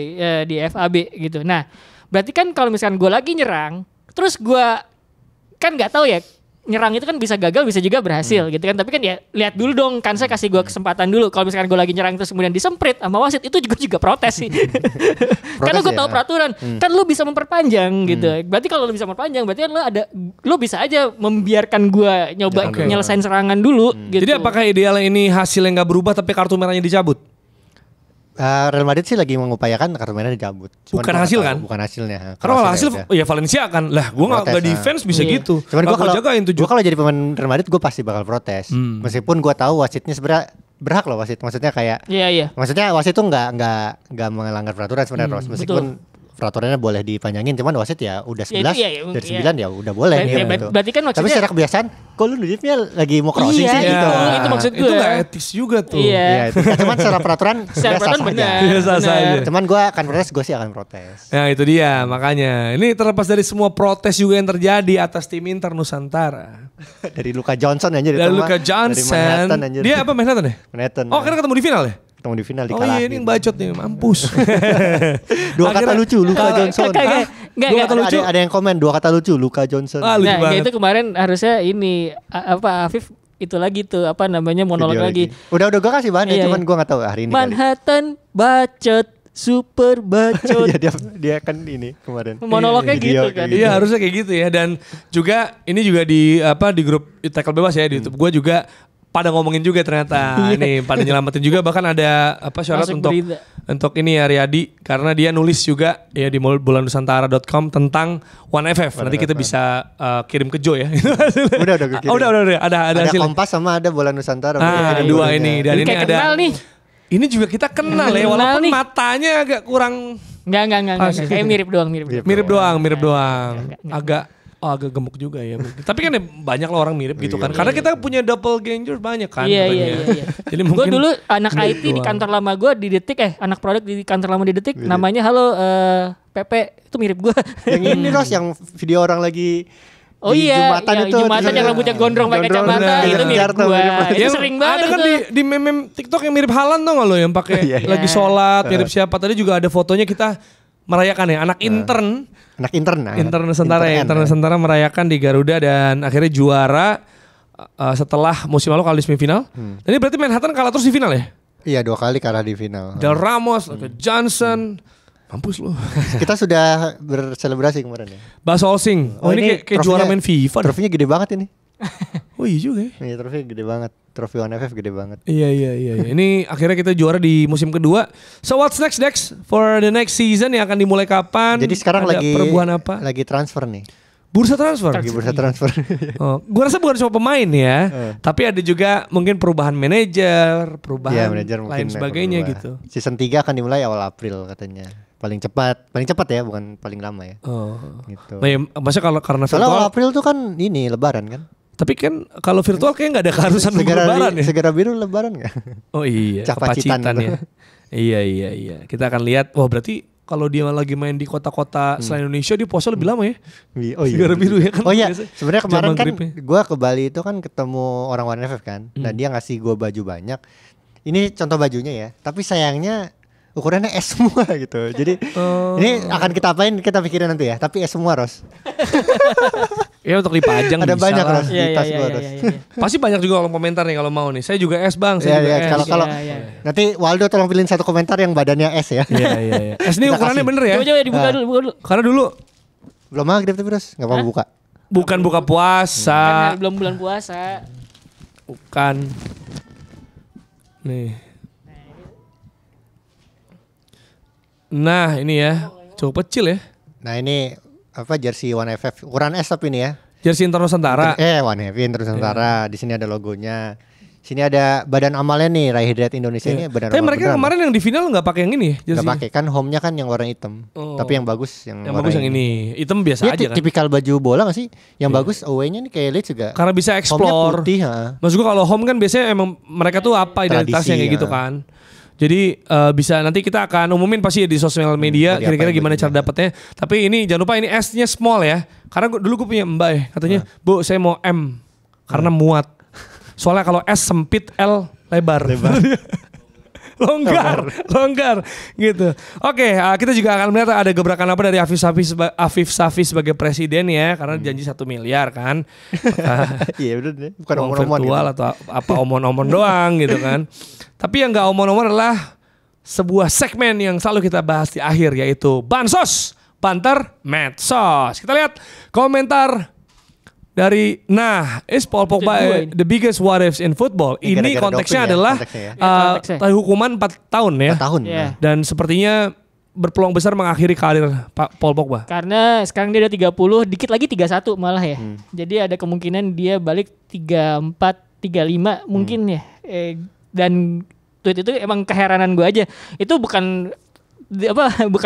di FAB gitu. Nah, berarti kan kalau misalkan gue lagi nyerang, terus gue kan nggak tahu ya, nyerang itu kan bisa gagal bisa juga berhasil gitu kan, tapi kan ya lihat dulu dong, kan saya kasih gue kesempatan dulu. Kalau misalkan gue lagi nyerang terus kemudian disemprit sama wasit, itu juga protes sih. Karena gue tahu peraturan kan lu bisa memperpanjang gitu. Berarti kalau lu bisa memperpanjang berarti kan lu bisa aja membiarkan gue nyoba nyelesain serangan dulu gitu. Jadi apakah idealnya ini hasilnya nggak berubah tapi kartu merahnya dicabut? Real Madrid sih lagi mengupayakan kartu merah dicabut. Bukan hasil kan? Bukan hasilnya. Karena hasil ya Valencia kan. Lah gue gak defense bisa gitu. Cuman gue kalau jadi pemain Real Madrid gue pasti bakal protes. Meskipun gue tahu wasitnya sebenarnya berhak loh wasit. Maksudnya kayak maksudnya wasit tuh nggak melanggar peraturan sebenarnya Ros. Meskipun peraturannya boleh dipanjangin, cuman wasit ya udah 11 dari 9 ya udah boleh gitu. Berarti kan maksudnya, tapi secara kebiasaan kok lu nudifnya lagi mau crossing sih gitu. Itu maksud gue. Itu gak etis juga tuh. Iya. Cuman secara peraturan benar. Cuman gue akan protes, gue sih akan protes. Nah itu dia makanya. Ini terlepas dari semua protes juga yang terjadi atas tim Inter Nusantara. Dari Luka Johnson aja. Dari Luka Johnson. Dia apa Manhattan ya? Manhattan. Oh karena ketemu di final ya? Ketemu di final dikalahin. Oh iya ini yang bacot nih, mampus. Dua kata lucu, Luka Johnson. Ada yang komen 2 kata lucu, Luka Johnson. Lucu banget. Itu kemarin harusnya ini Afif itu lagi tuh apa namanya monolog lagi. Udah gue kasih bahannya, cuman gue nggak tahu hari ini. Manhattan bacot, super bacot. dia kan ini kemarin. Monolognya gitu kan. Iya harusnya kayak gitu ya. Dan juga ini juga di grup Tackle Bebas ya di YouTube gue juga pada ngomongin juga ternyata nih pada nyelamatin juga, bahkan ada syarat untuk ini ya Riyadi karena dia nulis juga ya di bulanusantara.com tentang OneFF. Nanti kita bisa kirim ke Joe ya. Udah gue kirim. Udah ada hasilnya. Kompas sama ada Bola Nusantara. Dua ini dan ini ada. Kenal nih. Ini juga kita kenal ya walaupun matanya agak kurang. Enggak. Kayak mirip doang. Mirip doang. Agak gemuk juga ya. Tapi kan ya banyak lah orang mirip gitu kan. Karena kita punya doppelganger banyak kan. Iya. Jadi mungkin gue dulu anak IT di kantor lama gue di Detik anak produk di kantor lama di Detik namanya halo Pepe, itu mirip gue. Yang ini Ros yang video orang lagi Oh iya, Jumatan yang rambutnya gondrong pakai kacamata itu mirip gue. Itu sering banget. Ada kan di meme TikTok yang mirip Halan tau gak lo yang pakai lagi sholat mirip siapa. Tadi juga ada fotonya kita merayakan ya anak intern Nusantara merayakan di Garuda dan akhirnya juara setelah musim lalu kalah di semifinal. Ini berarti Manhattan kalah terus di final ya? Iya 2 kali kalah di final. Del Ramos, Johnson, mampus lu. Kita sudah berselebrasi kemarin ya. Bas Olsing. Oh ini kayak juara main FIFA. Trofinya gede banget ini. Oh iya juga ya. Iya trofinya gede banget. Trofi OneFF gede banget. Iya. Ini akhirnya kita juara di musim kedua. So what's next for the next season yang akan dimulai kapan? Jadi sekarang ada lagi perubahan apa? Lagi transfer nih. Bursa transfer. Lagi bursa transfer. Gue rasa bukan cuma pemain ya, tapi ada juga mungkin perubahan manajer, manajer lain sebagainya gitu. Season 3 akan dimulai awal April katanya. Paling cepat ya, bukan paling lama ya. Gitu. Nah, ya, maksudnya karena virtual awal April tuh kan ini Lebaran kan. Tapi kan kalau virtual kayak nggak ada keharusan Lebaran ya. Segera biru Lebaran nggak? Oh iya. Kepacitan ya. Iya. Kita akan lihat. Wah berarti kalau dia lagi main di kota-kota selain Indonesia dia puasa lebih lama ya. Oh iya. Segera biru ya kan. Oh iya. Sebenarnya kemarin kan gue ke Bali itu kan ketemu orang OneFF kan. Dan dia ngasih gue baju banyak. Ini contoh bajunya ya. Tapi sayangnya ukurannya S semua gitu. Jadi ini akan kita apain kita pikirin nanti ya. Tapi S semua Ros. Ya untuk dipajang ada bisa banyak lah. Ros di tas gue Ros. Pasti banyak juga orang komentar nih kalau mau nih. Saya juga S bang. Saya juga S. Kalau nanti Waldo tolong pilihin satu komentar yang badannya S ya. Iya. S ini ukurannya bener ya. Coba dibuka dulu. Karena dulu belum maghrib tapi Ros nggak mau buka. Bukan buka puasa. Kan belum bulan puasa. Bukan. Nih. Nah ini ya, cukup kecil ya. Nah ini apa jersey One FF ukuran S tapi ini ya. Jersey Inter Nusantara. One FF Inter Nusantara. Di sini ada logonya. Sini ada badan amalnya nih, Rai Hidayat Indonesia ini badan Tapi amal mereka beneran. kemarin yang di final nggak pakai yang ini ya? Nggak pakai kan home-nya kan yang warna hitam. Tapi yang bagus yang bagus yang ini. Hitam biasa Ini aja kan. tipikal baju bola gak sih? Yang bagus away-nya nih kayak Leeds juga. Karena bisa Home-nya explore. putih, ha. Maksud gue kalau home kan biasanya emang mereka tuh apa identitasnya Tradisi, kayak gitu ya. kan. Jadi bisa nanti kita akan umumin pasti di sosial media mau kira-kira diapain gimana cara bajunya. dapetnya. Tapi ini jangan lupa ini S-nya small ya. Karena dulu gue punya Mbak ya, katanya, "Bu, saya mau M karena muat." Soalnya kalau S sempit, L lebar. longgar gitu. Oke, kita juga akan melihat ada gebrakan apa dari Afif Safi sebagai presiden ya, karena janji 1 miliar kan. Iya bener deh. Bukan Uang omong-omong virtual gitu. atau apa omon-omon doang gitu kan. Tapi yang gak omon-omon adalah sebuah segmen yang selalu kita bahas di akhir, yaitu Bansos Banter Medsos. Kita lihat komentar dari Paul Pogba the biggest what ifs in football. Ini Ini gara-gara konteksnya doping ya, adalah konteksnya ya. hukuman 4 tahun ya. 4 tahun. Iya. Dan sepertinya berpeluang besar mengakhiri karir Pak Paul Pogba. Karena sekarang dia udah 30, dikit lagi 31 malah ya. Jadi ada kemungkinan dia balik 34, 35 mungkin ya. Dan tweet itu emang keheranan gue aja. Itu bukan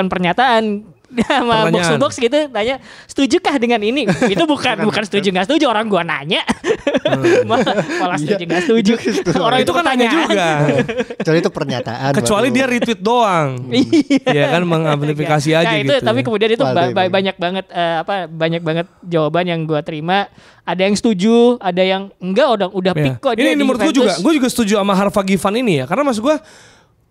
pernyataan sama box to box gitu tanya setujukah dengan ini, itu bukan setuju nggak setuju, orang gua nanya malah setuju nggak setuju, orang Itu kan nanya juga. Kecuali itu pernyataan. Kecuali dia retweet doang. Iya kan mengamplifikasi aja Nah, itu gitu. tapi kemudian itu banyak banget jawaban yang gua terima. Ada yang setuju, ada yang enggak, udah pick kok dia ini di menurut Juventus. gue juga setuju sama Harva Givan ini ya, karena maksud gue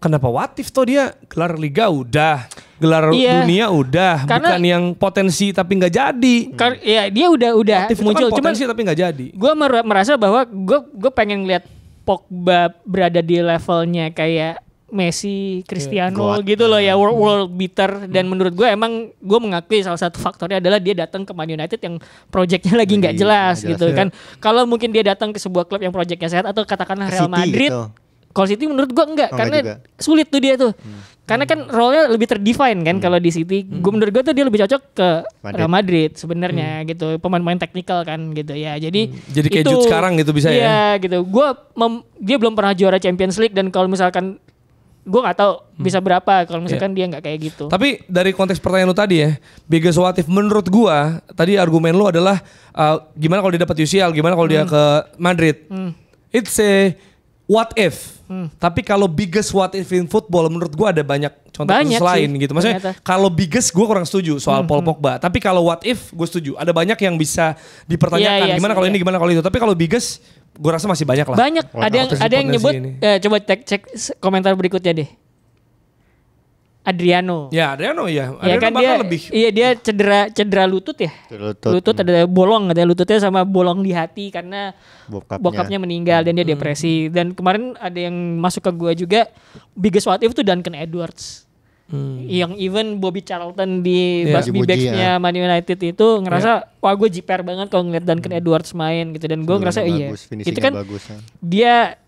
kenapa Watif toh dia gelar liga udah, gelar dunia udah, Karena, bukan yang potensi tapi nggak jadi. Ya dia udah Watif muncul, itu kan cuman potensi tapi nggak jadi. gue merasa bahwa gue pengen lihat Pogba berada di levelnya kayak Messi, Cristiano gitu loh ya, world beater. Dan menurut gue emang gue mengakui salah satu faktornya adalah dia datang ke Man United yang proyeknya lagi nggak jelas gitu kan. Kalau mungkin dia datang ke sebuah klub yang proyeknya sehat atau katakanlah Real Madrid gitu. Kalau City menurut gue enggak, karena juga. sulit tuh dia tuh. Karena kan role-nya lebih terdefine kan kalau di City. Gue menurut gue tuh dia lebih cocok ke Real Madrid sebenarnya gitu. Pemain-pemain teknikal kan gitu ya. Jadi kayak Jude sekarang gitu bisa ya. Iya gitu. Dia belum pernah juara Champions League, dan kalau misalkan gue nggak tahu bisa berapa kalau misalkan dia nggak kayak gitu. Tapi dari konteks pertanyaan lu tadi ya, biggest what if menurut gua, tadi argumen lu adalah gimana kalau dia dapat UCL, gimana kalau dia ke Madrid. It's a what if. Tapi kalau biggest what if in football menurut gua ada banyak contoh kasus lain gitu. Maksudnya kalau biggest gua kurang setuju soal Paul Pogba. Tapi kalau what if gue setuju. Ada banyak yang bisa dipertanyakan. Gimana kalau ini, gimana kalau itu. Tapi kalau biggest gue rasa masih banyak lah. Banyak. Ada yang nyebut. Coba cek komentar berikutnya deh. Adriano. Ya Adriano ya. Ya kan dia lebih. Iya dia cedera lutut ya. Lutut ada bolong, ada lututnya sama bolong di hati karena bokapnya meninggal dan dia depresi. Dan kemarin ada yang masuk ke gua juga, biggest what if tuh Duncan Edwards. Yang even Bobby Charlton di Busby Babes-nya Man United itu ngerasa wah gue jiper banget kalau ngeliat Duncan Edwards main gitu, dan gue ngerasa itu kan bagus, dia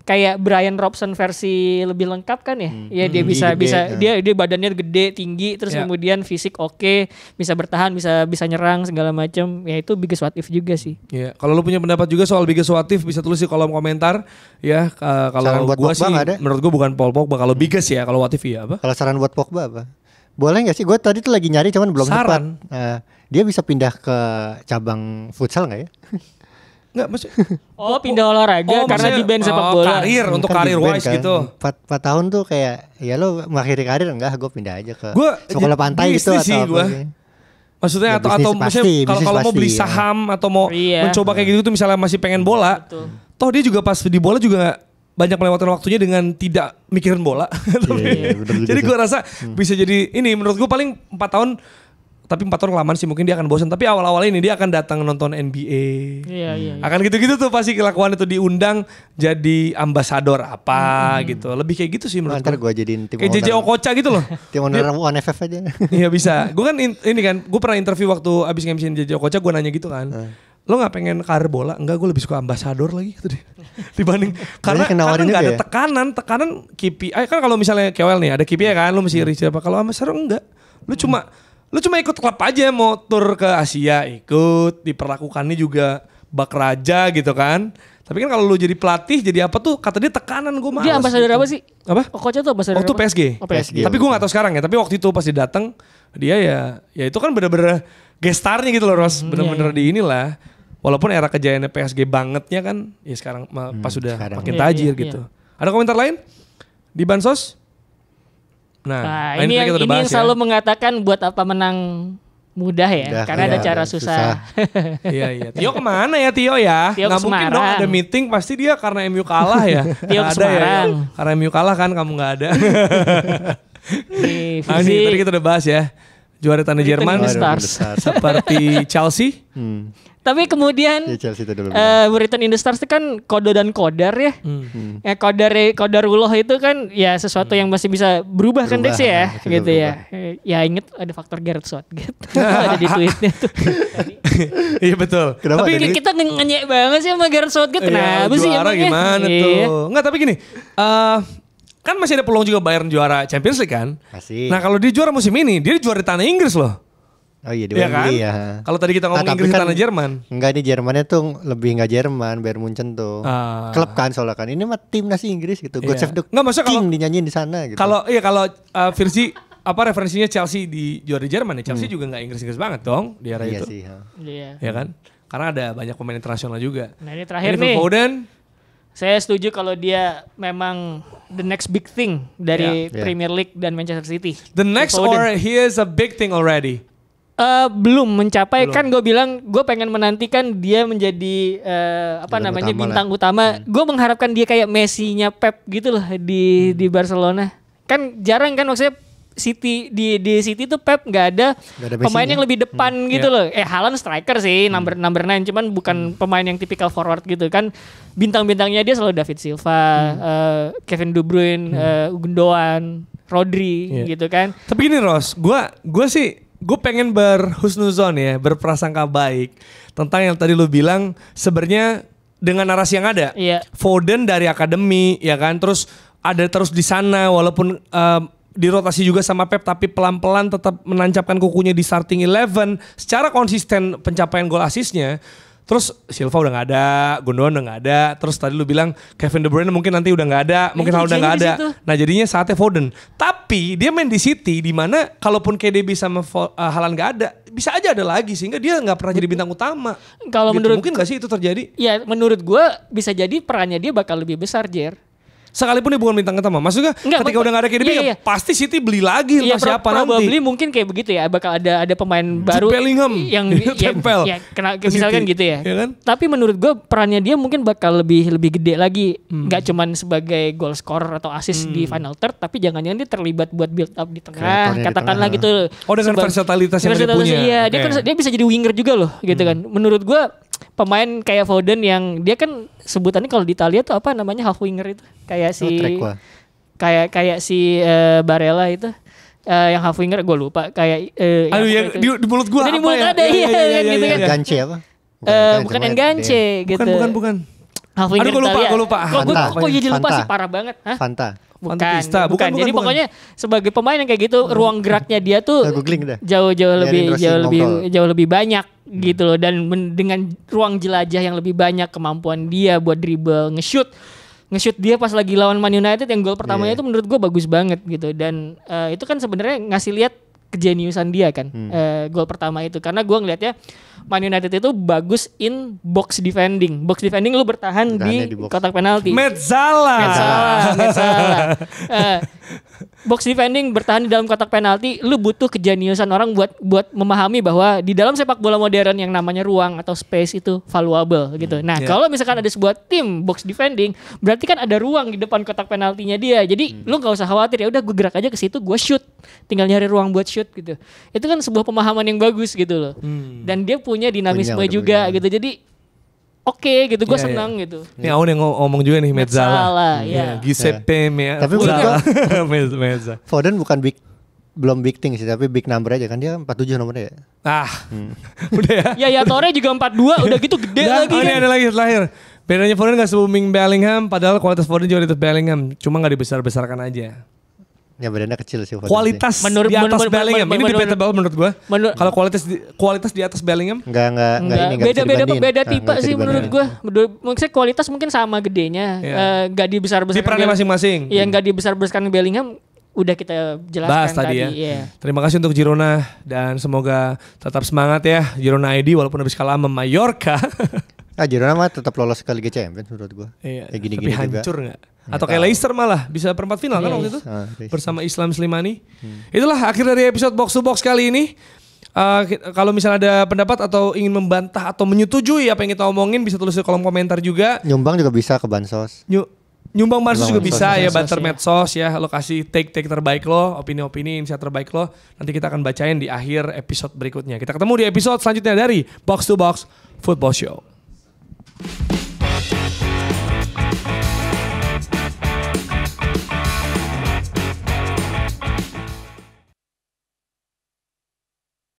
kayak Brian Robson versi lebih lengkap kan ya. Ya dia bisa dia badannya gede, tinggi, terus kemudian fisik oke, bisa bertahan, bisa nyerang segala macam. Ya itu biggest what if juga sih. Ya, kalau lu punya pendapat juga soal biggest what if bisa tulis di kolom komentar ya. Kalau gua sih menurut gua bukan Paul Pogba kalau biggest ya, kalau what if ya apa? Kalau saran buat Pogba apa? Boleh gak sih? Gue tadi tuh lagi nyari cuman belum sempat. Dia bisa pindah ke cabang futsal gak ya? Enggak maksud. Pindah olahraga karena di band sepak bola. Karir untuk kan karir wise kan. gitu. 4 tahun tuh kayak ya lo mengakhiri karir enggak, gue pindah aja ke sepak bola gitu pantai gitu atau apa. Maksudnya ya, atau misalnya kalau mau beli saham atau mau mencoba kayak gitu tuh misalnya masih pengen bola. Betul. Toh dia juga pas di bola juga banyak melewatkan waktunya dengan tidak mikirin bola. Jadi gue rasa bisa jadi ini menurut gue paling 4 tahun. Tapi 4 tahun kelamaan sih mungkin dia akan bosan. Tapi awal-awal ini dia akan datang nonton NBA. Iya. Akan gitu-gitu tuh pasti kelakuan itu, diundang jadi ambasador apa gitu. Lebih kayak gitu sih menurut gue jadiin tim kayak JJ Okocha gitu loh. Tim owner One FF aja. Iya bisa. Gue kan ini kan gue pernah interview waktu abis nge-MC JJ Okocha, gue nanya gitu kan. lo nggak pengen karir bola? Enggak, gue lebih suka ambasador lagi gitu deh. Dibanding karena nawarin nggak juga ada ya? tekanan KPI kan. Kalau misalnya KOL nih ada KPI kan, lo mesti reach apa. Kalau ambasador enggak, lo cuma ikut klub aja, mau tur ke Asia ikut, diperlakukannya juga bak raja gitu kan. Tapi kan kalau lu jadi pelatih jadi apa tuh, kata dia tekanan, gue malas. Dia ambasador gitu. apa sih? Apa? Coachnya tuh ambasador Waktu apa? PSG. Oh, PSG. Tapi gue gak tahu sekarang ya. Tapi waktu itu pas dia datang, dia ya itu kan bener-bener gestarnya gitu loh Ros. Bener-bener di inilah. Walaupun era kejayaannya PSG bangetnya kan, ya sekarang pas sudah sekarang. makin Iya, tajir iya, gitu. Ada komentar lain di Bansos? Nah, ini ini kita udah bahas yang selalu mengatakan buat apa menang mudah ya, Mudah, karena ada iya, cara dan susah. Iya. Tio kemana ya Tio ya? Tio Nggak ke mungkin dong Semarang. ada meeting, pasti dia karena MU kalah ya. Tio ke Nggak ada Semarang. ya. Karena MU kalah kan kamu nggak ada. Nih, Nah ini tadi kita udah bahas ya. Juara tanah Brighton Jerman in the Stars. seperti Chelsea. Tapi kemudian Ya Chelsea itu dulu. Brighton in the Stars itu kan kode dan kodar ya. Ya kodarullah itu kan ya sesuatu yang masih bisa berubah kan Dex ya, bisa gitu berubah. ya. Ya inget ada faktor Gareth Southgate ada di tweetnya tuh. Iya betul. Kenapa Tapi ada ini di- Kita ngenyek banget sih sama Gareth Southgate. Kenapa sih juara emangnya? gimana Iya. tuh? Enggak tapi gini. Kan masih ada peluang juga Bayern juara Champions League kan? Masih. Nah kalau dia juara musim ini, dia juara di tanah Inggris loh. Oh iya di Iya kan? Wembley ya. Kalau tadi kita ngomong tapi Inggris di kan tanah Jerman. Enggak, ini Jermannya tuh lebih enggak Jerman, Bayern Munchen tuh. Klub kan soalnya kan. Ini mah timnas Inggris gitu. God Iya. Save the Nggak, maksudnya King kalau- dinyanyiin di sana gitu. Kalau versi referensinya Chelsea di juara Jerman ya, Chelsea juga nggak Inggris banget dong di era iya itu. sih. Iya. Ya kan? Karena ada banyak pemain internasional juga. Nah ini terakhir Phil nih. Foden, Saya setuju kalau dia memang the next big thing dari Ya. Premier League dan Manchester City. the next Phil Foden. or he is a big thing already. Belum mencapai. Belum. Kan gue bilang gue pengen menantikan dia menjadi Bintang utama bintang utama. Gue mengharapkan dia kayak Messi-nya Pep gitu loh di Barcelona. Kan jarang kan maksudnya City di City tuh Pep nggak ada ada pemain Messi-nya. yang lebih depan gitu loh. Haaland striker sih number 9 cuman bukan pemain yang tipikal forward gitu kan. Bintang-bintangnya dia selalu David Silva, Kevin De Bruyne, Gundogan, Rodri Iya. gitu kan. Tapi gini Ros, gue pengen berhusnuzon ya, berprasangka baik tentang yang tadi lu bilang sebenarnya dengan narasi yang ada. Iya. Foden dari akademi ya kan, terus ada terus di sana walaupun dirotasi juga sama Pep tapi pelan-pelan tetap menancapkan kukunya di starting 11 secara konsisten pencapaian gol asisnya. Terus Silva udah gak ada, Gundogan udah gak ada. Terus tadi lu bilang Kevin De Bruyne mungkin nanti udah gak ada, mungkin itu Haaland udah gak ujiannya ada. di situ. Nah jadinya saatnya Foden. Tapi dia main di City di mana kalaupun KDB sama Haaland gak ada, bisa aja ada lagi sehingga dia gak pernah jadi bintang utama. Kalau Gitu. menurut mungkin gak sih itu terjadi? ya menurut gue bisa jadi perannya dia bakal lebih besar Jer. Sekalipun dia bukan bintang utama. Maksudnya Enggak, ketika udah gak ada KDB iya, iya. ya pasti City beli lagi Iya, entah siapa nanti. probably mungkin kayak begitu ya, bakal ada pemain baru Bellingham. yang Tempel ke misalkan City. gitu ya. Iya kan? Tapi menurut gue perannya dia mungkin bakal lebih gede lagi, nggak cuman sebagai goal scorer atau assist di final third, tapi jangan-jangan dia terlibat buat build up di tengah, Kreatornya di katakanlah tengah. gitu. Oh, dengan versatilitas yang dia punya. Iya, dia Oke. kan dia bisa jadi winger juga loh, gitu kan. Menurut gue pemain kayak Foden yang dia kan sebutannya kalau di Italia tuh apa namanya half winger itu, kayak si Trekwa. kayak si Barella itu yang half winger gue lupa kayak Aduh yang di mulut gua Udah di apa mulut ya? ada, iya, gitu kan. Gance apa? bukan Enganche gitu. Bukan. Half winger Aduh, gua lupa. Kok jadi lupa Fanta. sih, parah banget. Hah? Fanta. Bukan, Fantista. bukan. Jadi Bukan. pokoknya sebagai pemain yang kayak gitu, ruang geraknya dia tuh Googling dah. jauh Biarin Rossi ngobrol. lebih banyak gitu loh, dan dengan ruang jelajah yang lebih banyak, kemampuan dia buat dribble, nge-shoot dia pas lagi lawan Man United yang gol pertamanya itu menurut gue bagus banget gitu, dan itu kan sebenarnya ngasih lihat kejeniusan dia kan, gol pertama itu, karena gue ngelihatnya Man United itu bagus in box defending lu bertahan Bertahannya di di box. kotak penalti. Mezzala. Box defending bertahan di dalam kotak penalti, lu butuh kejeniusan orang buat memahami bahwa di dalam sepak bola modern yang namanya ruang atau space itu valuable gitu. Nah, kalau misalkan ada sebuah tim box defending, berarti kan ada ruang di depan kotak penaltinya dia. Jadi lu nggak usah khawatir, ya udah gue gerak aja ke situ, gue shoot, tinggal nyari ruang buat shoot gitu. Itu kan sebuah pemahaman yang bagus gitu loh. Dan dia punya dinamisme Punya, udah juga punya. gitu. Jadi oke gitu, gue Iya, senang gitu. Ini Aun yang ngomong juga nih Mezzala. Mezzala, iya. Giuseppe Tapi menurut Mezzala. Mezza. Foden bukan big belum big thing sih, tapi big number aja kan, dia 47 nomornya ya. Udah ya. Ya Torre juga 42 udah gitu gede Dan lagi ini kan. ada lagi terakhir. Bedanya Foden gak se-booming Bellingham, padahal kualitas Foden jauh di atas Bellingham. Cuma gak dibesar-besarkan aja. Ya badannya kecil sih. Kualitas di atas Bellingham. Ini debatable menurut gue. Kalau kualitas di atas Bellingham. Enggak ini enggak bisa dibandingin. Beda tipe sih menurut gue. Maksudnya kualitas mungkin sama gedenya. Gak dibesar-besarkan. Di perannya masing-masing. Yang gak dibesar-besarkan Bellingham. Udah kita jelaskan bahas tadi ya. Yeah. Terima kasih untuk Girona dan semoga tetap semangat ya Girona ID walaupun habis kalah sama Mallorca. Girona mah tetap lolos ke Liga Champions menurut gua. Iya, kayak gini-gini tapi hancur juga. Gak? Atau kayak Leicester malah bisa perempat final kan waktu itu bersama Islam Slimani. Itulah akhir dari episode Box to Box kali ini. Kalau misalnya ada pendapat atau ingin membantah atau menyetujui apa yang kita omongin bisa tulis di kolom komentar juga. Nyumbang juga bisa ke Bansos. Nyumbang bansos juga bisa ya, banter medsos ya. Lo kasih take terbaik lo, opini-opini, insight terbaik lo. Nanti kita akan bacain di akhir episode berikutnya. Kita ketemu di episode selanjutnya dari Box to Box Football Show.